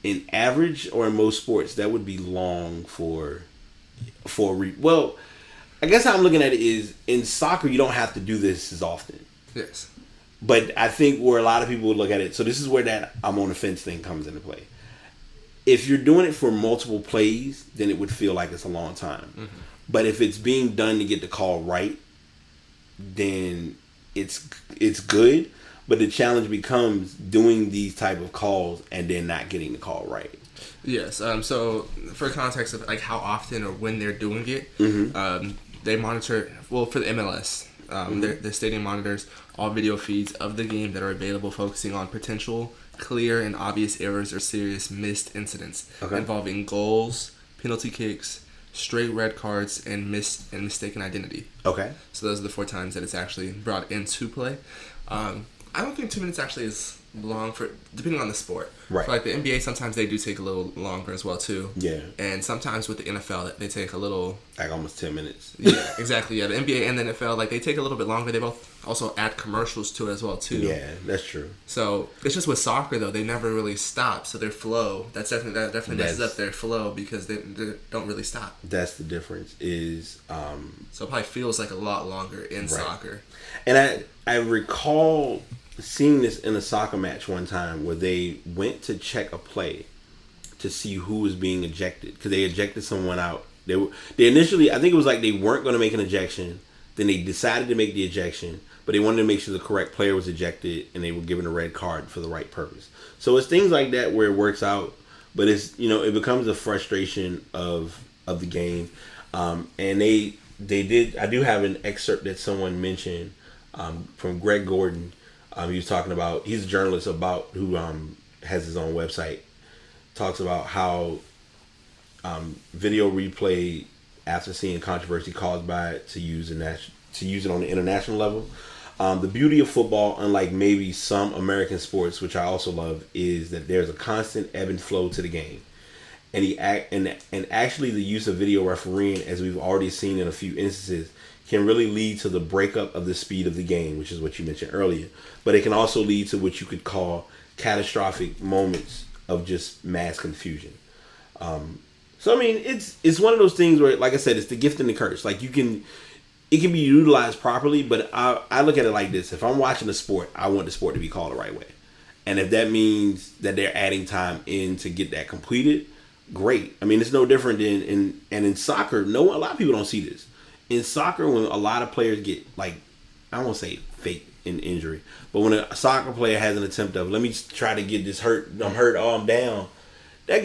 In average or in most sports, that would be long for. Well, I guess how I'm looking at it is in soccer you don't have to do this as often. Yes. But I think where a lot of people would look at it, so this is where that I'm on the fence thing comes into play. If you're doing it for multiple plays, then it would feel like it's a long time. Mm-hmm. But if it's being done to get the call right, then it's good. But the challenge becomes doing these type of calls and then not getting the call right. Yes. So for context of like how often or when they're doing it, mm-hmm. They monitor. Well, for the MLS, mm-hmm. the stadium monitors all video feeds of the game that are available, focusing on potential clear and obvious errors or serious missed incidents involving goals, penalty kicks, straight red cards, and mistaken identity. So those are the 4 times that it's actually brought into play. I don't think 2 minutes actually is long for depending on the sport. Right. So like the NBA, sometimes they do take a little longer as well too. Yeah. And sometimes with the NFL, they take a little like almost 10 minutes. Yeah, exactly. Yeah, the NBA and the NFL, like they take a little bit longer. They both also add commercials to it as well too. Yeah, that's true. So it's just with soccer though, they never really stop. So their flow, that definitely messes up their flow because they don't really stop. That's the difference. Is so it probably feels like a lot longer in soccer. And I recall seeing this in a soccer match one time where they went to check a play to see who was being ejected because they ejected someone out. They initially, I think it was like they weren't going to make an ejection. Then they decided to make the ejection, but they wanted to make sure the correct player was ejected and they were given a red card for the right purpose. So it's things like that where it works out, but it's, you know, it becomes a frustration of the game. And they did. I do have an excerpt that someone mentioned from Greg Gordon. He was talking about, he's a journalist about who has his own website. Talks about how video replay, after seeing controversy caused by it, to use it on the international level. The beauty of football, unlike maybe some American sports, which I also love, is that there's a constant ebb and flow to the game. And actually the use of video refereeing, as we've already seen in a few instances, can really lead to the breakup of the speed of the game, which is what you mentioned earlier. But it can also lead to what you could call catastrophic moments of just mass confusion. So I mean, it's one of those things where, like I said, it's the gift and the curse. Like it can be utilized properly, but I look at it like this: if I'm watching a sport, I want the sport to be called the right way, and if that means that they're adding time in to get that completed, great. I mean, it's no different than in soccer. A lot of people don't see this. In soccer, when a lot of players get, like, I won't say fake in injury, but when a soccer player has an attempt of, let me try to get this hurt, I'm hurt, oh, I'm down, that's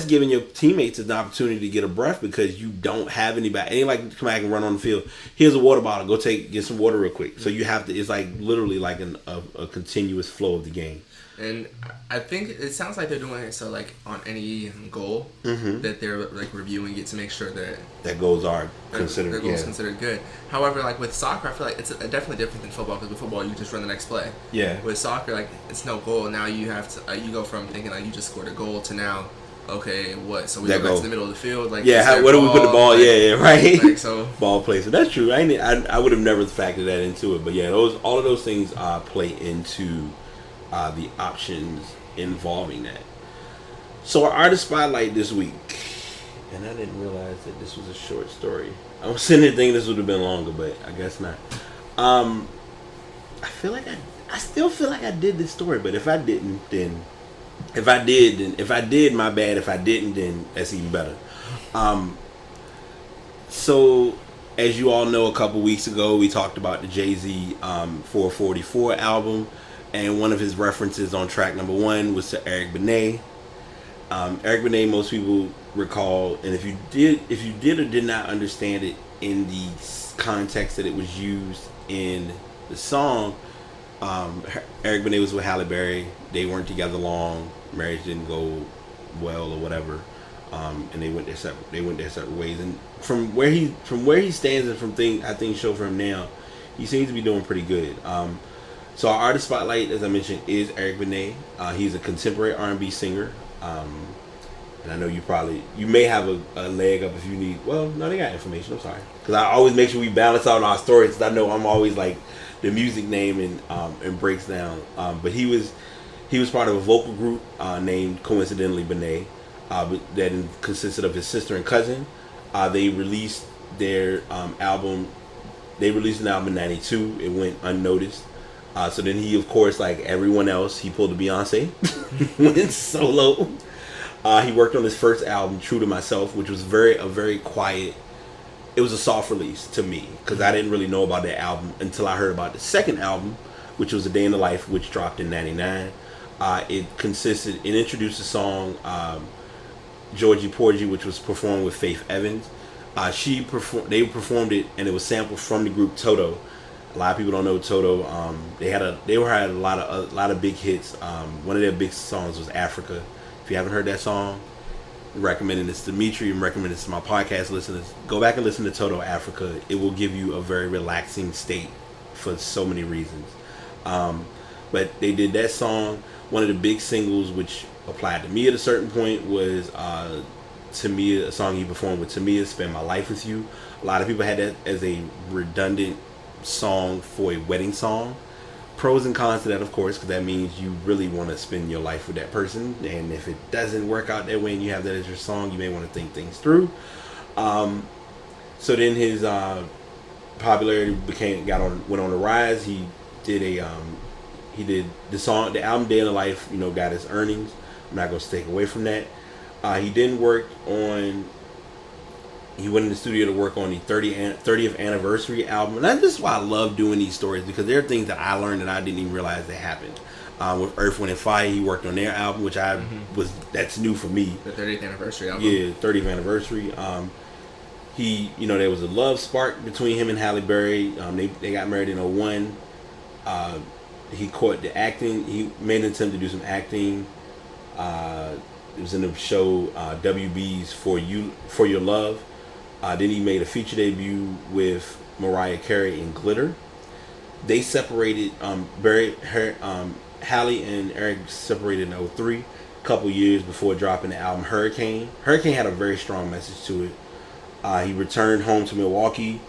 giving your teammates an opportunity to get a breath because you don't have anybody. Ain't like come back and run on the field. Here's a water bottle. Go get some water real quick. So you have to. It's like literally like a continuous flow of the game. And I think it sounds like they're doing it so like on any goal that they're like reviewing it to make sure that goals are considered. Their goals considered good. However, like with soccer, I feel like it's definitely different than football because with football you just run the next play. Yeah. With soccer, like it's no goal. Now you have to you go from thinking like you just scored a goal to now, okay, what? So we go back to the middle of the field. Like where do we put the ball? Like, right. Like, so ball placement. That's true. I would have never factored that into it, but yeah, all of those things play into the options involving that. So our artist spotlight this week, and I didn't realize that this was a short story. I was sitting there thinking this would have been longer, but I guess not. I still feel like I did this story, but if I didn't, then if I did, my bad. If I didn't, then that's even better. So as you all know, a couple weeks ago we talked about the Jay-Z 444 album. And one of his references on track number 1 was to Eric Benet. Eric Benet, most people recall, and if you did or did not understand it in the context that it was used in the song, Eric Benet was with Halle Berry. They weren't together long. Marriage didn't go well or whatever, and they went their separate ways. And from where he stands and from things show for him now, he seems to be doing pretty good. So our artist spotlight, as I mentioned, is Eric Benet. He's a contemporary R&B singer. And I know you may have a leg up if you need, well, no, they got information, I'm sorry. Because I always make sure we balance out our stories, because I know I'm always like the music name and breaks down. But he was part of a vocal group named, coincidentally, Benet, that consisted of his sister and cousin. They released their album, an album in 92. It went unnoticed. So then he, of course, like everyone else, he pulled a Beyonce, went solo. He worked on his first album, True to Myself, which was a very quiet. It was a soft release to me because I didn't really know about that album until I heard about the second album, which was A Day in the Life, which dropped in '99. It introduced the song Georgie Porgy, which was performed with Faith Evans. They performed it, and it was sampled from the group Toto. A lot of people don't know Toto. They had a lot of big hits. One of their big songs was Africa. If you haven't heard that song, I'm recommending this to Dimitri. I'm recommending this to my podcast listeners. Go back and listen to Toto Africa. It will give you a very relaxing state for so many reasons. But they did that song. One of the big singles, which applied to me at a certain point, was Tamia, a song he performed with Tamia, "Spend My Life With You." A lot of people had that as a redundant song for a wedding song. Pros and cons to that, of course, because that means you really want to spend your life with that person, and if it doesn't work out that way and you have that as your song, you may want to think things through. So then his popularity went on the rise. He did the album "Day in the Life," got his earnings. I'm not gonna take away from that. He went in the studio to work on the 30th anniversary album. And that's just why I love doing these stories, because there are things that I learned that I didn't even realize that happened. With Earth, Wind & Fire, he worked on their album, which that's new for me. The 30th anniversary album. Yeah, 30th anniversary. There was a love spark between him and Halle Berry. They got married in 2001. He caught the acting. He made an attempt to do some acting. It was in the show WB's For Your Love. Then he made a feature debut with Mariah Carey in Glitter. They separated. Halle and Eric separated in 2003, a couple years before dropping the album Hurricane. Hurricane had a very strong message to it. He returned home to Milwaukee,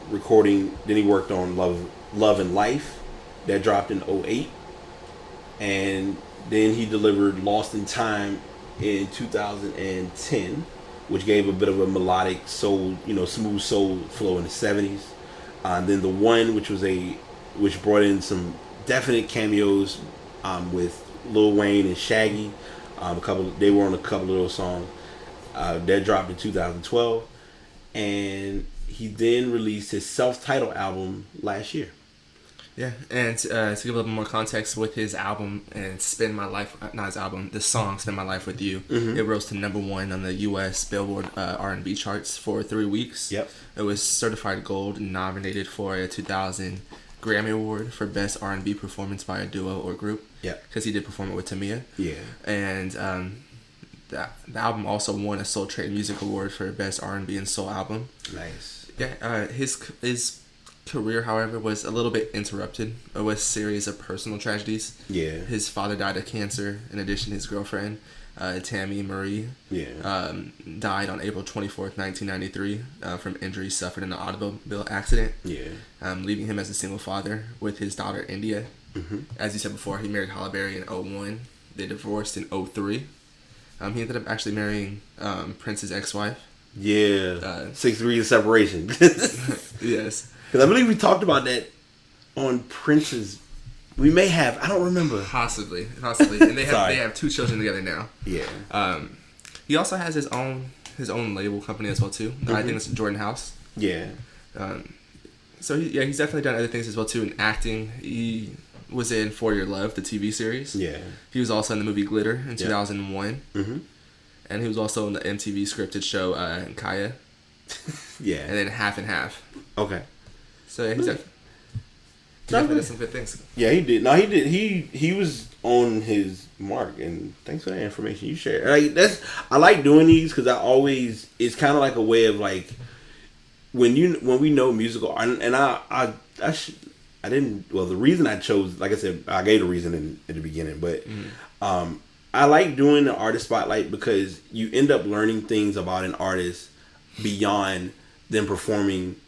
recording. Then he worked on Love and Life, that dropped in 2008, and then he delivered Lost in Time in 2010. Which gave a bit of a melodic soul, smooth soul flow in the 70s. Then The One, which brought in some definite cameos with Lil Wayne and Shaggy. They were on a couple of those songs. That dropped in 2012, and he then released his self-titled album last year. Yeah, and to give a little more context with his album and the song "Spend My Life With You," It rose to #1 on the U.S. Billboard R&B charts for 3 weeks. Yep. It was certified gold and nominated for a 2000 Grammy Award for Best R&B Performance by a Duo or Group. Yeah. Because he did perform it with Tamia. Yeah. And the album also won a Soul Train Music Award for Best R&B and Soul Album. Nice. Yeah. His career, however, was a little bit interrupted with a series of personal tragedies. Yeah. His father died of cancer. In addition, his girlfriend, Tammy Marie, died on April 24th, 1993, from injuries suffered in an automobile accident. Yeah. Leaving him as a single father with his daughter, India. Mm-hmm. As you said before, he married Halle Berry in 2001. They divorced in 2003. He ended up actually marrying Prince's ex-wife. Yeah. 6 degrees of separation. Yes. Because I believe we talked about that on Prince's. We may have. I don't remember. Possibly, and they have 2 children together now. Yeah. He also has his own label company as well too. Mm-hmm. I think it's Jordan House. Yeah. So he's definitely done other things as well too in acting. He was in For Your Love, the TV series. Yeah. He was also in the movie Glitter in 2001. Mm-hmm. And he was also in the MTV scripted show Kaya. Yeah. And then Half and Half. Okay. So yeah, he definitely did some good things. Yeah, he did. No, he did. He was on his mark, and thanks for that information you shared. I like doing these because it's kind of like a way of like when we know musical art, and I didn't. Well, the reason I chose, like I said, I gave the reason in the beginning, but I like doing the artist spotlight because you end up learning things about an artist beyond them performing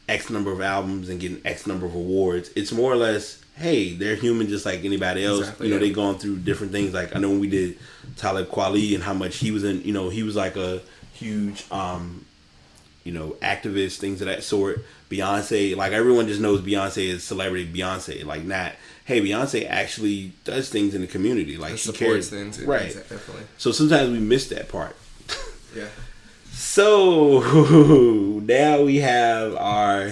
X number of albums and getting X number of awards. It's more or less, hey, they're human just like anybody else. Exactly, they've gone through different things. Like I know when we did Talib Kweli and how much he was in, he was like a huge, activist, things of that sort. Beyonce, like everyone just knows Beyonce is celebrity Beyonce. Like not, hey, Beyonce actually does things in the community. Like she supports things. Right. Definitely. So sometimes we miss that part. Yeah. So now we have our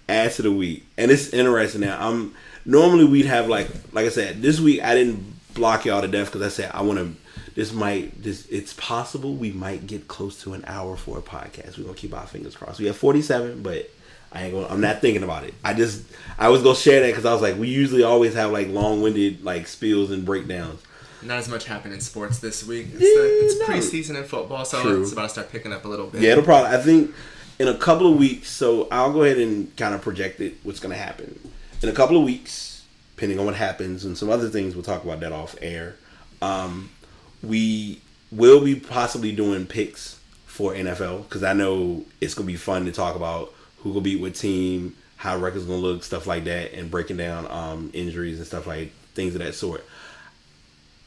ass of the week, and it's interesting. Now, normally we'd have like I said, this week I didn't block y'all to death because I said I want to. It's possible we might get close to an hour for a podcast. We're gonna keep our fingers crossed. We have 47, but I'm not thinking about it. I was gonna share that because I was like, we usually always have like long-winded like spills and breakdowns. Not as much happened in sports this week. It's preseason in football, so it's about to start picking up a little bit. Yeah, it'll probably. I think in a couple of weeks. So I'll go ahead and kind of project what's going to happen. In a couple of weeks, depending on what happens and some other things. We'll talk about that off air. We will be possibly doing picks for NFL because I know it's going to be fun to talk about who will beat what team, how records going to look, stuff like that, and breaking down injuries and stuff like things of that sort.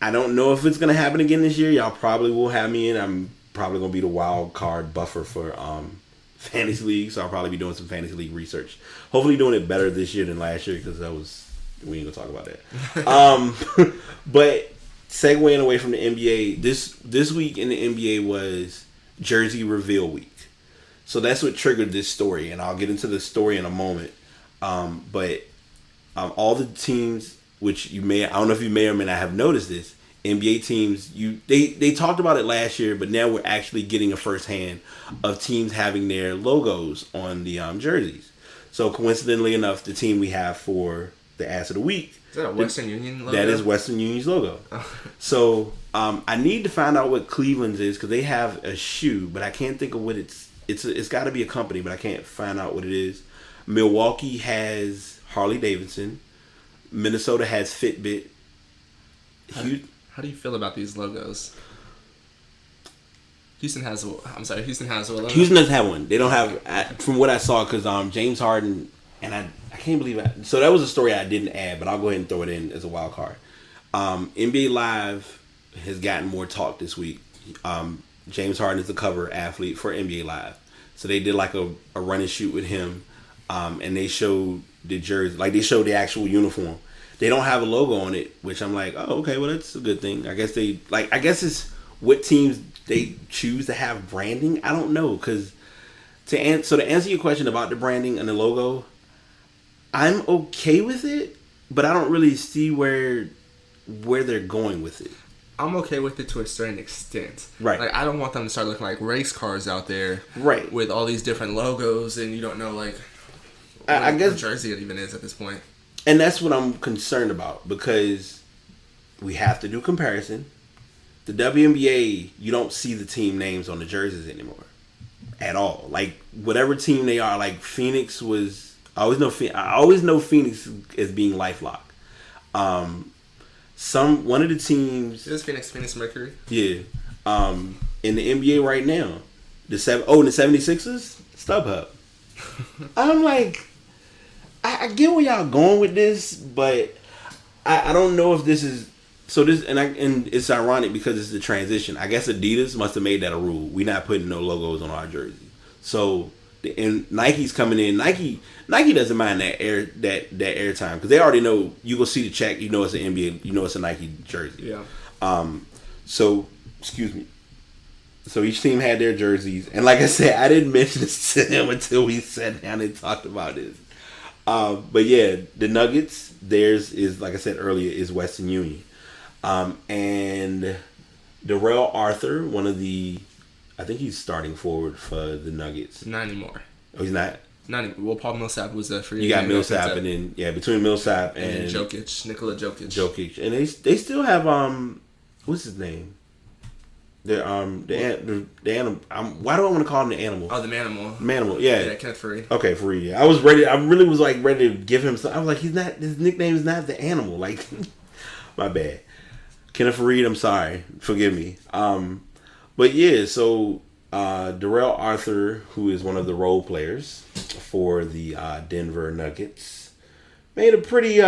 I don't know if it's going to happen again this year. Y'all probably will have me in. I'm probably going to be the wild card buffer for fantasy league, so I'll probably be doing some fantasy league research. Hopefully doing it better this year than last year because we ain't going to talk about that. But segueing away from the NBA, this week in the NBA was jersey reveal week. So that's what triggered this story, and I'll get into the story in a moment. But all the teams, which I don't know if you may or may not have noticed this, NBA teams, they talked about it last year, but now we're actually getting a firsthand of teams having their logos on the jerseys. So coincidentally enough, the team we have for the Ass of the Week, is that a Western Union logo? That is Western Union's logo. So I need to find out what Cleveland's is because they have a shoe, but I can't think of what it's got to be a company, but I can't find out what it is. Milwaukee has Harley Davidson. Minnesota has Fitbit. How do you feel about these logos? Houston has a logo. Houston doesn't have one. They don't have, from what I saw, because James Harden, and I can't believe it. So that was a story I didn't add, but I'll go ahead and throw it in as a wild card. NBA Live has gotten more talk this week. James Harden is the cover athlete for NBA Live. So they did like a run and shoot with him, and they showed the jersey, like they showed the actual uniform. They don't have a logo on it, which I'm like, oh, okay, well that's a good thing. I guess it's what teams they choose to have branding. I don't know, because to answer your question about the branding and the logo, I'm okay with it, but I don't really see where they're going with it. I'm okay with it to a certain extent. Right. Like, I don't want them to start looking like race cars out there. Right. With all these different logos, and you don't know, like, I guess what jersey it even is at this point. And that's what I'm concerned about, because we have to do comparison. The WNBA, you don't see the team names on the jerseys anymore at all. Like, whatever team they are, like Phoenix was, I always know Phoenix as being LifeLock. One of the teams, is Phoenix Mercury? Yeah. In the NBA right now, the 76ers, StubHub. I'm like, I get where y'all going with this, but I don't know if this is so. This and it's ironic because it's the transition. I guess Adidas must have made that a rule. We're not putting no logos on our jersey. So and Nike's coming in. Nike doesn't mind that airtime because they already know you go see the check. You know it's an NBA. You know it's a Nike jersey. Yeah. So excuse me. So each team had their jerseys, and like I said, I didn't mention this to him until we sat down and talked about this. But yeah, the Nuggets, theirs is, like I said earlier, is Western Union. And Darrell Arthur, one of the, I think he's starting forward for the Nuggets. Not anymore. Oh, he's not? Not anymore. Well, Paul Millsap was the free agent. You got agent. Millsap, and then, between Millsap and Nikola Jokic. And they still have, what's his name? The animal. Why do I want to call him the animal? Oh, the Manimal. Manimal, yeah. Yeah, Kenneth Furry. Okay, Furry. Yeah. I was ready. I really was like ready to give him some. I was like, he's not. His nickname is not the animal. Like, my bad. Kenneth Furry. I'm sorry. Forgive me. But yeah. So Darrell Arthur, who is one of the role players for the Denver Nuggets, made a pretty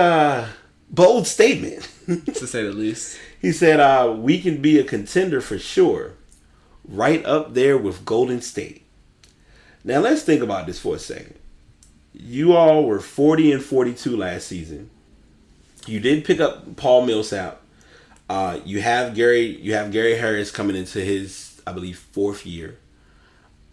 bold statement, to say the least. He said, we can be a contender for sure, right up there with Golden State. Now, let's think about this for a second. You all were 40-42 last season. You did pick up Paul Millsap. You have Gary Harris coming into his, I believe, fourth year.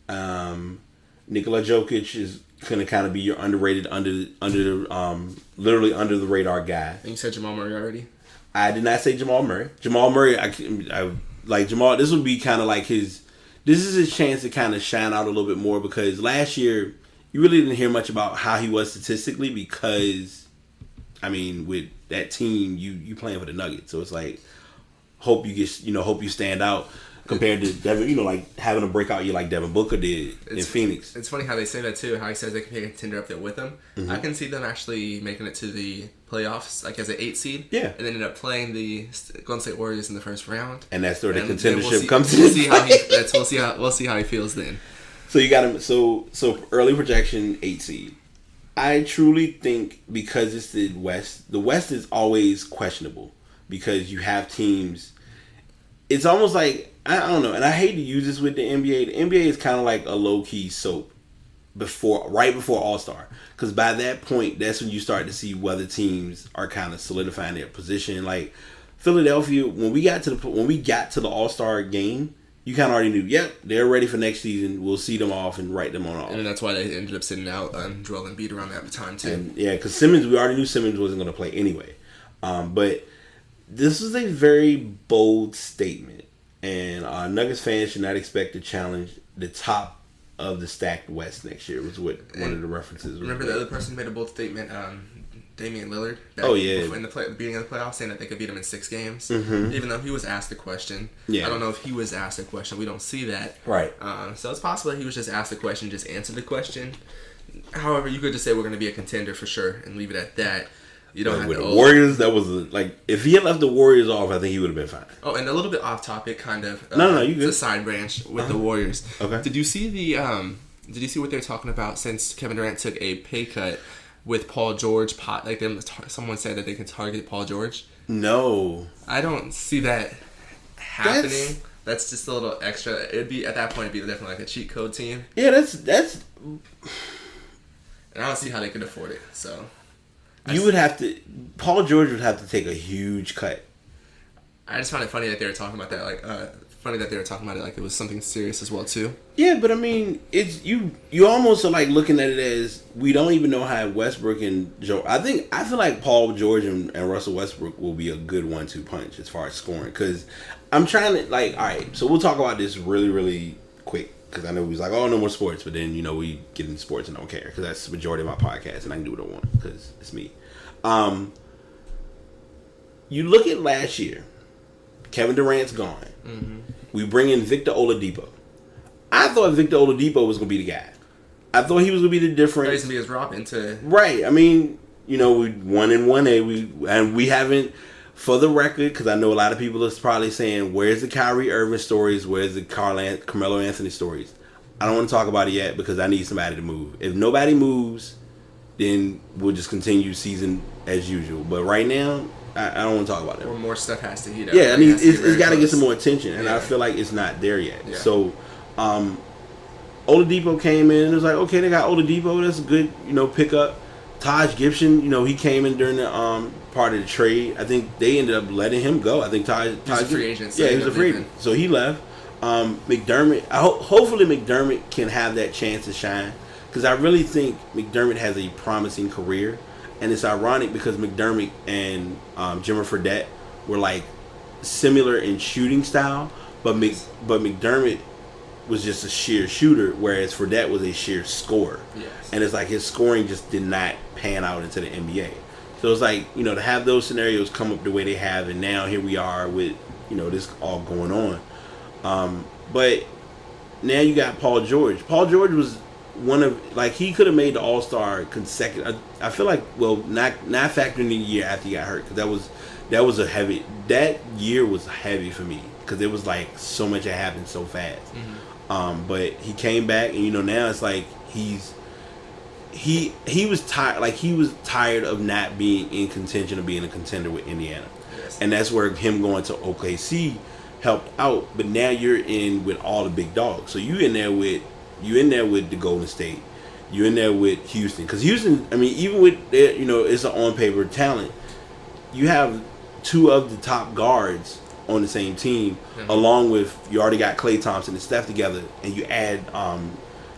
Nikola Jokic is going to kind of be your underrated, literally under the radar guy. And you said Jamal Murray already? I did not say Jamal Murray. Jamal Murray, I like Jamal. This would be kind of like this is his chance to kind of shine out a little bit more, because last year you really didn't hear much about how he was statistically, because, I mean, with that team, you playing for the Nuggets, so it's like hope you stand out. compared to Devin, like having a breakout year like Devin Booker did in Phoenix. It's funny how they say that too. How he says they can be a contender up there with him. I can see them actually making it to the playoffs, like as an 8 seed. Yeah, and then end up playing the Golden State Warriors in the first round. And that's where the contendership comes in. We'll see how he feels then. So you got him. So early projection 8 seed. I truly think because it's the West is always questionable because you have teams. It's almost like, I don't know, and I hate to use this with the NBA. The NBA is kind of like a low-key soap right before All-Star. Because by that point, that's when you start to see whether teams are kind of solidifying their position. Like Philadelphia, when we got to the All-Star game, you kind of already knew, yep, they're ready for next season. We'll see them off and write them on off. And that's why they ended up sitting out Joel Embiid around that time, too. And, yeah, because we already knew Simmons wasn't going to play anyway. But this is a very bold statement. And Nuggets fans should not expect to challenge the top of the stacked West next year, was what one of the references was. Remember the other person who made a bold statement? Damian Lillard. In the beginning of the playoffs, saying that they could beat him in 6 games, even though he was asked the question. Yeah. I don't know if he was asked the question. We don't see that. Right. So it's possible that he was just asked the question, just answered the question. However, you could just say we're going to be a contender for sure and leave it at that. You don't have with to the Warriors. That was if he had left the Warriors off, I think he would have been fine. Oh, and a little bit off topic, kind of. No, you good. It's a side branch with the Warriors. Okay. Did you see Did you see what they're talking about since Kevin Durant took a pay cut with Paul George? Someone said that they can target Paul George. No, I don't see that happening. That's just a little extra. It'd be at that point. It'd be definitely like a cheat code team. Yeah, that's. And I don't see how they could afford it. So Paul George would have to take a huge cut. I just found it funny that they were talking about that. Funny that they were talking about it like it was something serious as well too. Yeah, but I mean, it's you almost are like looking at it as we don't even know how Westbrook and Joe. I feel like Paul George and Russell Westbrook will be a good 1-2 punch as far as scoring. Because I'm trying to all right. So we'll talk about this really really quick because I know we was like, oh, no more sports, but then we get into sports and don't care because that's the majority of my podcast and I can do what I want because it's me. You look at last year. Kevin Durant's gone. Mm-hmm. We bring in Victor Oladipo. I thought Victor Oladipo was going to be the guy. I thought he was going to be the difference. He's going to be his Robin to... Right. I mean, we won in 1A. We haven't, for the record, because I know a lot of people are probably saying, where's the Kyrie Irving stories? Where's the Carmelo Anthony stories? I don't want to talk about it yet because I need somebody to move. If nobody moves, then we'll just continue season as usual. But right now... I don't want to talk about that. Or more stuff has to heat up. Yeah, I mean, it's got to get some more attention, and I feel like it's not there yet. Yeah. So, Oladipo came in, and it was like, okay, they got Oladipo, that's a good, pickup. Taj Gibson, he came in during the part of the trade. I think they ended up letting him go. I think Taj was a free agent. So he was a free agent. So he left. McDermott, hopefully McDermott can have that chance to shine, because I really think McDermott has a promising career. And it's ironic because McDermott and Jimmer Fredette were like similar in shooting style, but McDermott was just a sheer shooter, whereas Fredette was a sheer scorer. Yes. And it's like his scoring just did not pan out into the NBA. So it's like, to have those scenarios come up the way they have, and now here we are with, this all going on. But now you got Paul George. Paul George was one of he could have made the All-Star consecutive. I feel like not factoring in the year after he got hurt, because that year was heavy for me because it was like so much had happened so fast. Mm-hmm. But he came back, and now it's like he was tired. Like he was tired of not being in contention of being a contender with Indiana, yes. And that's where him going to OKC helped out. But now you're in with all the big dogs, so you in there with the Golden State. You're in there with Houston. Because Houston, I mean, even with their, it's an on-paper talent, you have 2 of the top guards on the same team, mm-hmm. along with, you already got Klay Thompson and Steph together, and you add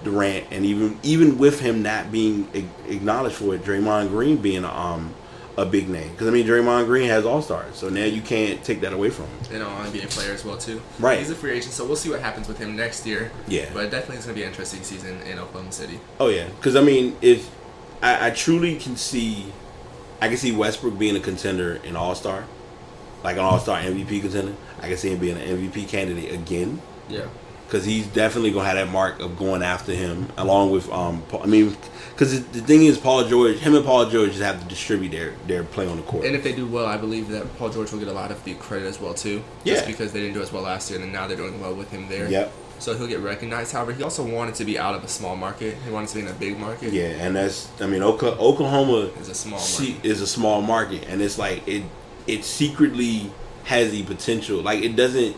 Durant, and even with him not being acknowledged for it, Draymond Green being a big name. Because, I mean, Draymond Green has All-Stars, so now you can't take that away from him. And an NBA player as well, too. Right. He's a free agent, so we'll see what happens with him next year. Yeah. But definitely it's going to be an interesting season in Oklahoma City. Oh, yeah. Because, I mean, if I truly can see Westbrook being a contender in All-Star. like an all-star MVP contender. I can see him being an MVP candidate again. Yeah. Because he's definitely going to have that mark of going after him, along with, Paul, I mean, because the thing is, Paul George, him and Paul George just have to distribute their play on the court. And if they do well, I believe that Paul George will get a lot of the credit as well, too. Yeah. Just because they didn't do as well last year, and now they're doing well with him there. Yep. So he'll get recognized. However, he also wanted to be out of a small market. He wanted to be in a big market. Yeah, and that's, I mean, Oklahoma Is a small market. is a small market, and it's like, it secretly has the potential. Like, it doesn't.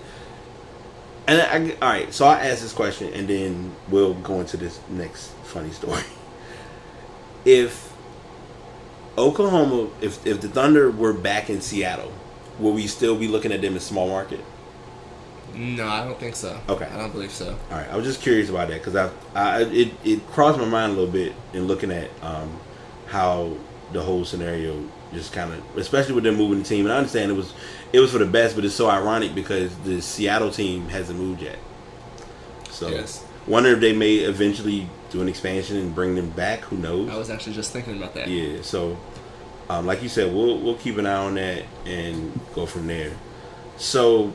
And all right, so I'll ask this question, and then we'll go into this next funny story. If Oklahoma, if the Thunder were back in Seattle, will we still be looking at them as small market? No, I don't think so. Okay. I don't believe so. All right, I was just curious about that because it crossed my mind a little bit in looking at how the whole scenario just kind of, especially with them moving the team. And I understand it was for the best, but it's so ironic because the Seattle team hasn't moved yet. So, Yes. wonder if they may eventually do an expansion and bring them back. Who knows? I was actually just thinking about that. Yeah. So, like you said, we'll keep an eye on that and go from there. So,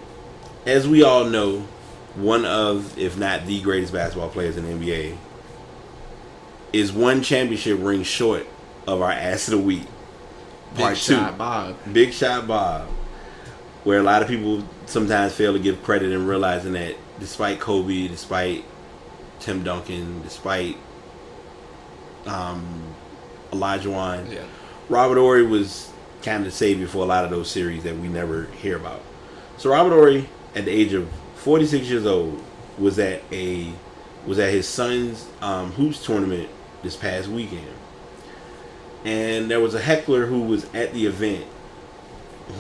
as we all know, one of, if not the greatest basketball players in the NBA is one championship ring short of our ass of the week. Part Big 2. Shot Bob. Big Shot Bob. Where a lot of people sometimes fail to give credit in realizing that despite Kobe, despite Tim Duncan, despite Olajuwon, Yeah. Robert Horry was kind of the savior for a lot of those series that we never hear about. So Robert Horry, at the age of 46 years old, was at his son's hoops tournament this past weekend. And there was a heckler who was at the event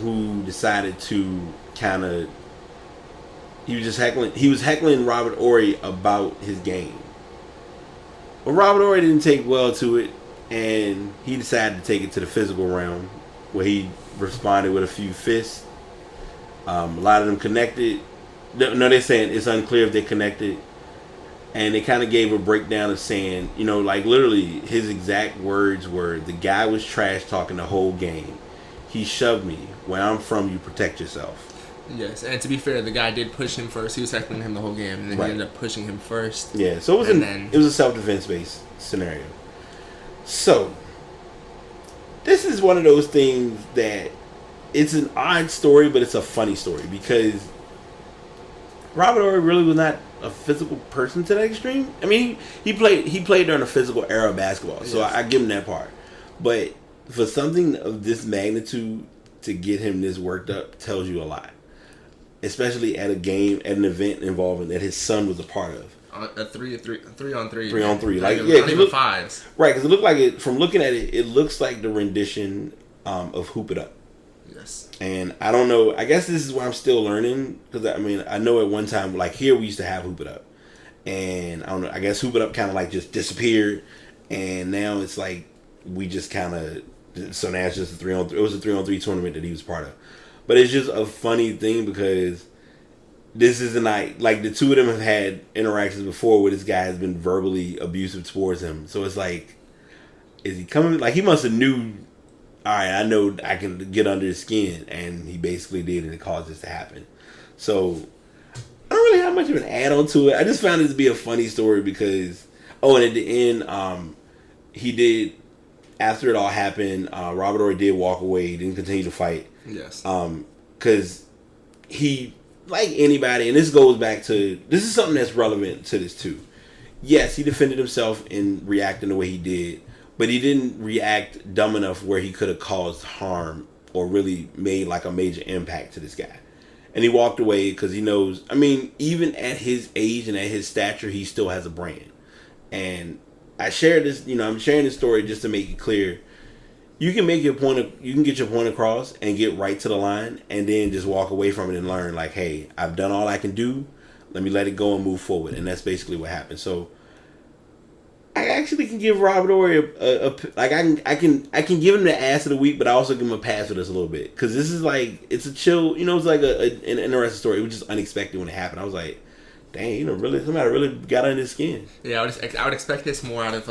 who decided to kind of, he was heckling Robert Horry about his game. But Robert Horry didn't take well to it, and he decided to take it to the physical realm, where he responded with a few fists. A lot of them connected. No, they're saying it's unclear if they connected. And they kind of gave a breakdown of saying, like literally his exact words were, the guy was trash talking the whole game. He shoved me. Where I'm from, you protect yourself. Yes, and to be fair, the guy did push him first. He was heckling him the whole game, and then Right. he ended up pushing him first. Yeah, so it was a self-defense based scenario. So, this is one of those things that it's an odd story, but it's a funny story because Robert Horry really was not a physical person to that extreme. I mean, he played during a physical era of basketball, so Yes. I give him that part. But for something of this magnitude to get him this worked up tells you a lot, especially at an event involving that his son was a part of. A 3-on-3. 3-on-3, like, Not yeah, even look, fives. Right, because it looked like it. From looking at it, it looks like the rendition of "Hoop It Up." Yes. And I don't know. I guess this is why I'm still learning because I mean I know at one time like here we used to have "Hoop It Up," and I don't know. I guess "Hoop It Up" kind of like just disappeared, and now it's like we just kind of. So now it's just a 3-on-3. It was a 3-on-3 tournament that he was part of, but it's just a funny thing because this isn't like the two of them have had interactions before where this guy has been verbally abusive towards him. So it's like, is he coming? Like he must have knew. All right, I know I can get under his skin, and he basically did, and it caused this to happen. So I don't really have much of an add-on to it. I just found it to be a funny story because and at the end, he did. After it all happened, Robert Horry did walk away. He didn't continue to fight. Yes. Because he, like anybody, and this goes back to, this is something that's relevant to this too. Yes, he defended himself in reacting the way he did, but he didn't react dumb enough where he could have caused harm or really made like a major impact to this guy. And he walked away because he knows, I mean, even at his age and at his stature, he still has a brand. And I shared this, I'm sharing this story just to make it clear. You can make you can get your point across and get right to the line and then just walk away from it and learn like, hey, I've done all I can do. Let me let it go and move forward. And that's basically what happened. So I actually can give Robert Horry I can give him the ass of the week, but I also give him a pass for this a little bit. Because this is like, it's a chill, it's like an interesting story. It was just unexpected when it happened. I was like, dang, really, somebody really got under his skin. Yeah, I would expect this more out of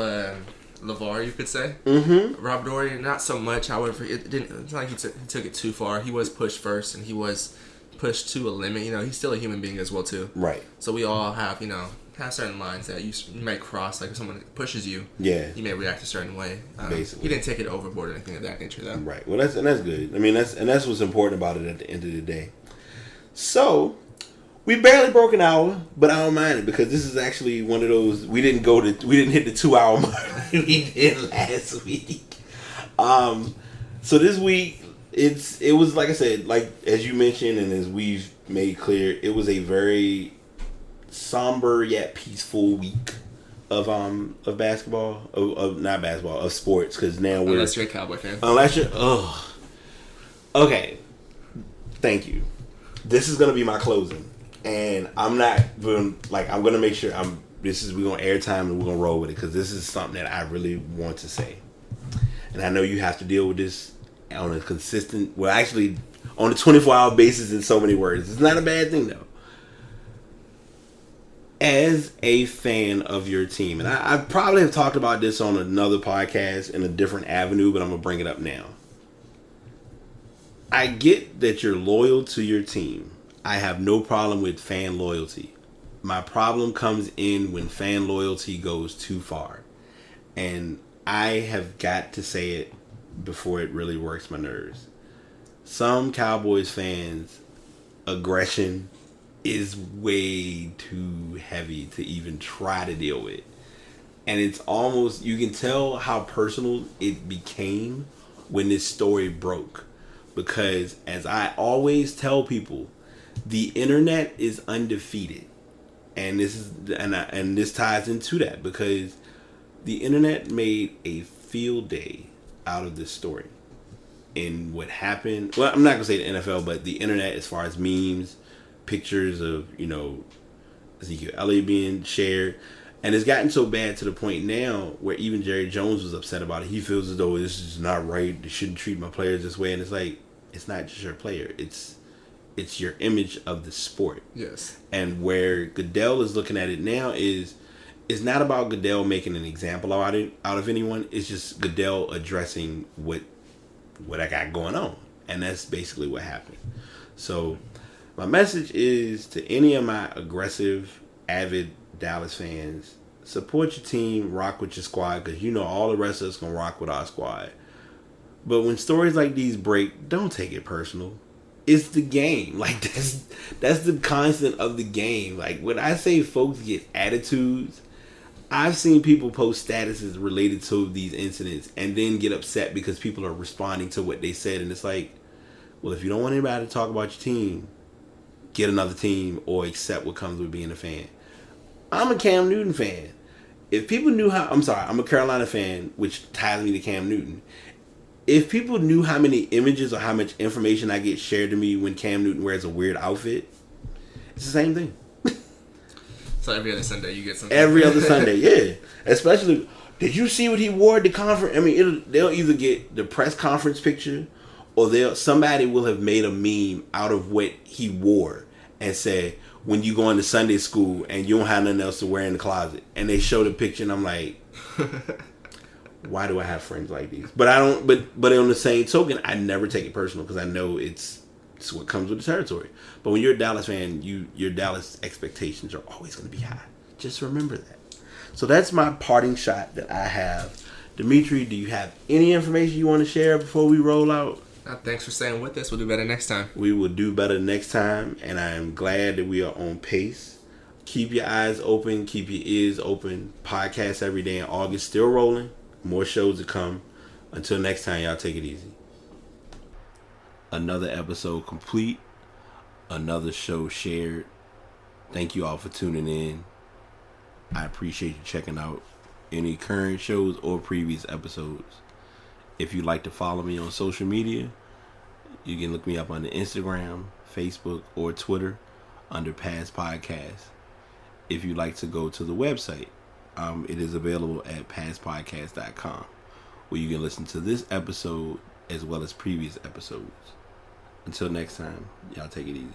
LeVar, you could say. Mm-hmm. Robert Horry, not so much. However, it didn't. It's not like he took it too far. He was pushed first, and he was pushed to a limit. You know, he's still a human being as well too. Right. So we all have, you know, have certain lines that you may cross. Like if someone pushes you, yeah, you may react a certain way. Basically, he didn't take it overboard or anything of that nature, though. Right. Well, that's good. I mean, that's what's important about it at the end of the day. So we barely broke an hour, but I don't mind it because this is actually one of those we didn't hit the 2 hour mark we did last week. So this week it was like I said, like as you mentioned and as we've made clear, it was a very somber yet peaceful week of basketball, of not basketball, of sports, because now we're unless you're a Cowboy fan. Okay, thank you. This is gonna be my closing, and I'm gonna make sure we're gonna air time and we're gonna roll with it because this is something that I really want to say, and I know you have to deal with this on a consistent, well, actually on a 24-hour basis in so many words. It's not a bad thing though. As a fan of your team, and I probably have talked about this on another podcast in a different avenue, but I'm going to bring it up now. I get that you're loyal to your team. I have no problem with fan loyalty. My problem comes in when fan loyalty goes too far. And I have got to say it before it really works my nerves. Some Cowboys fans' aggression is way too heavy to even try to deal with. And it's almost, you can tell how personal it became when this story broke. Because as I always tell people, the internet is undefeated. And this ties into that because the internet made a field day out of this story. And what happened, well, I'm not going to say the NFL, but the internet as far as memes, pictures of, Ezekiel Elliott being shared. And it's gotten so bad to the point now where even Jerry Jones was upset about it. He feels as though this is not right. They shouldn't treat my players this way. And it's like, it's not just your player. It's your image of the sport. Yes. And where Goodell is looking at it now is, it's not about Goodell making an example out of anyone. It's just Goodell addressing what I got going on. And that's basically what happened. So my message is to any of my aggressive, avid Dallas fans, support your team, rock with your squad, because all the rest of us going to rock with our squad. But when stories like these break, don't take it personal. It's the game. Like, that's the constant of the game. Like, when I say folks get attitudes, I've seen people post statuses related to these incidents and then get upset because people are responding to what they said. And it's like, well, if you don't want anybody to talk about your team, get another team or accept what comes with being a fan. I'm a Cam Newton fan. If people knew I'm a Carolina fan, which ties me to Cam Newton. If people knew how many images or how much information I get shared to me when Cam Newton wears a weird outfit, it's the same thing. So every other Sunday you get something. Every other Sunday, yeah. Especially, did you see what he wore at the conference? I mean, they'll either get the press conference picture or somebody will have made a meme out of what he wore and say, when you go into Sunday school and you don't have nothing else to wear in the closet. And they show the picture and I'm like, why do I have friends like these? But I don't, but on the same token, I never take it personal because I know it's what comes with the territory. But when you're a Dallas fan, your Dallas expectations are always going to be high. Just remember that. So that's my parting shot that I have. Dimitri, do you have any information you want to share before we roll out? Thanks for staying with us. We'll do better next time. We will do better next time, and I am glad that we are on pace. Keep your eyes open. Keep your ears open. Podcasts every day in August. Still rolling. More shows to come. Until next time, y'all take it easy. Another episode complete. Another show shared. Thank you all for tuning in. I appreciate you checking out any current shows or previous episodes. If you'd like to follow me on social media, you can look me up on the Instagram, Facebook, or Twitter under Past Podcast. If you'd like to go to the website, it is available at pastpodcast.com, where you can listen to this episode as well as previous episodes. Until next time, y'all take it easy.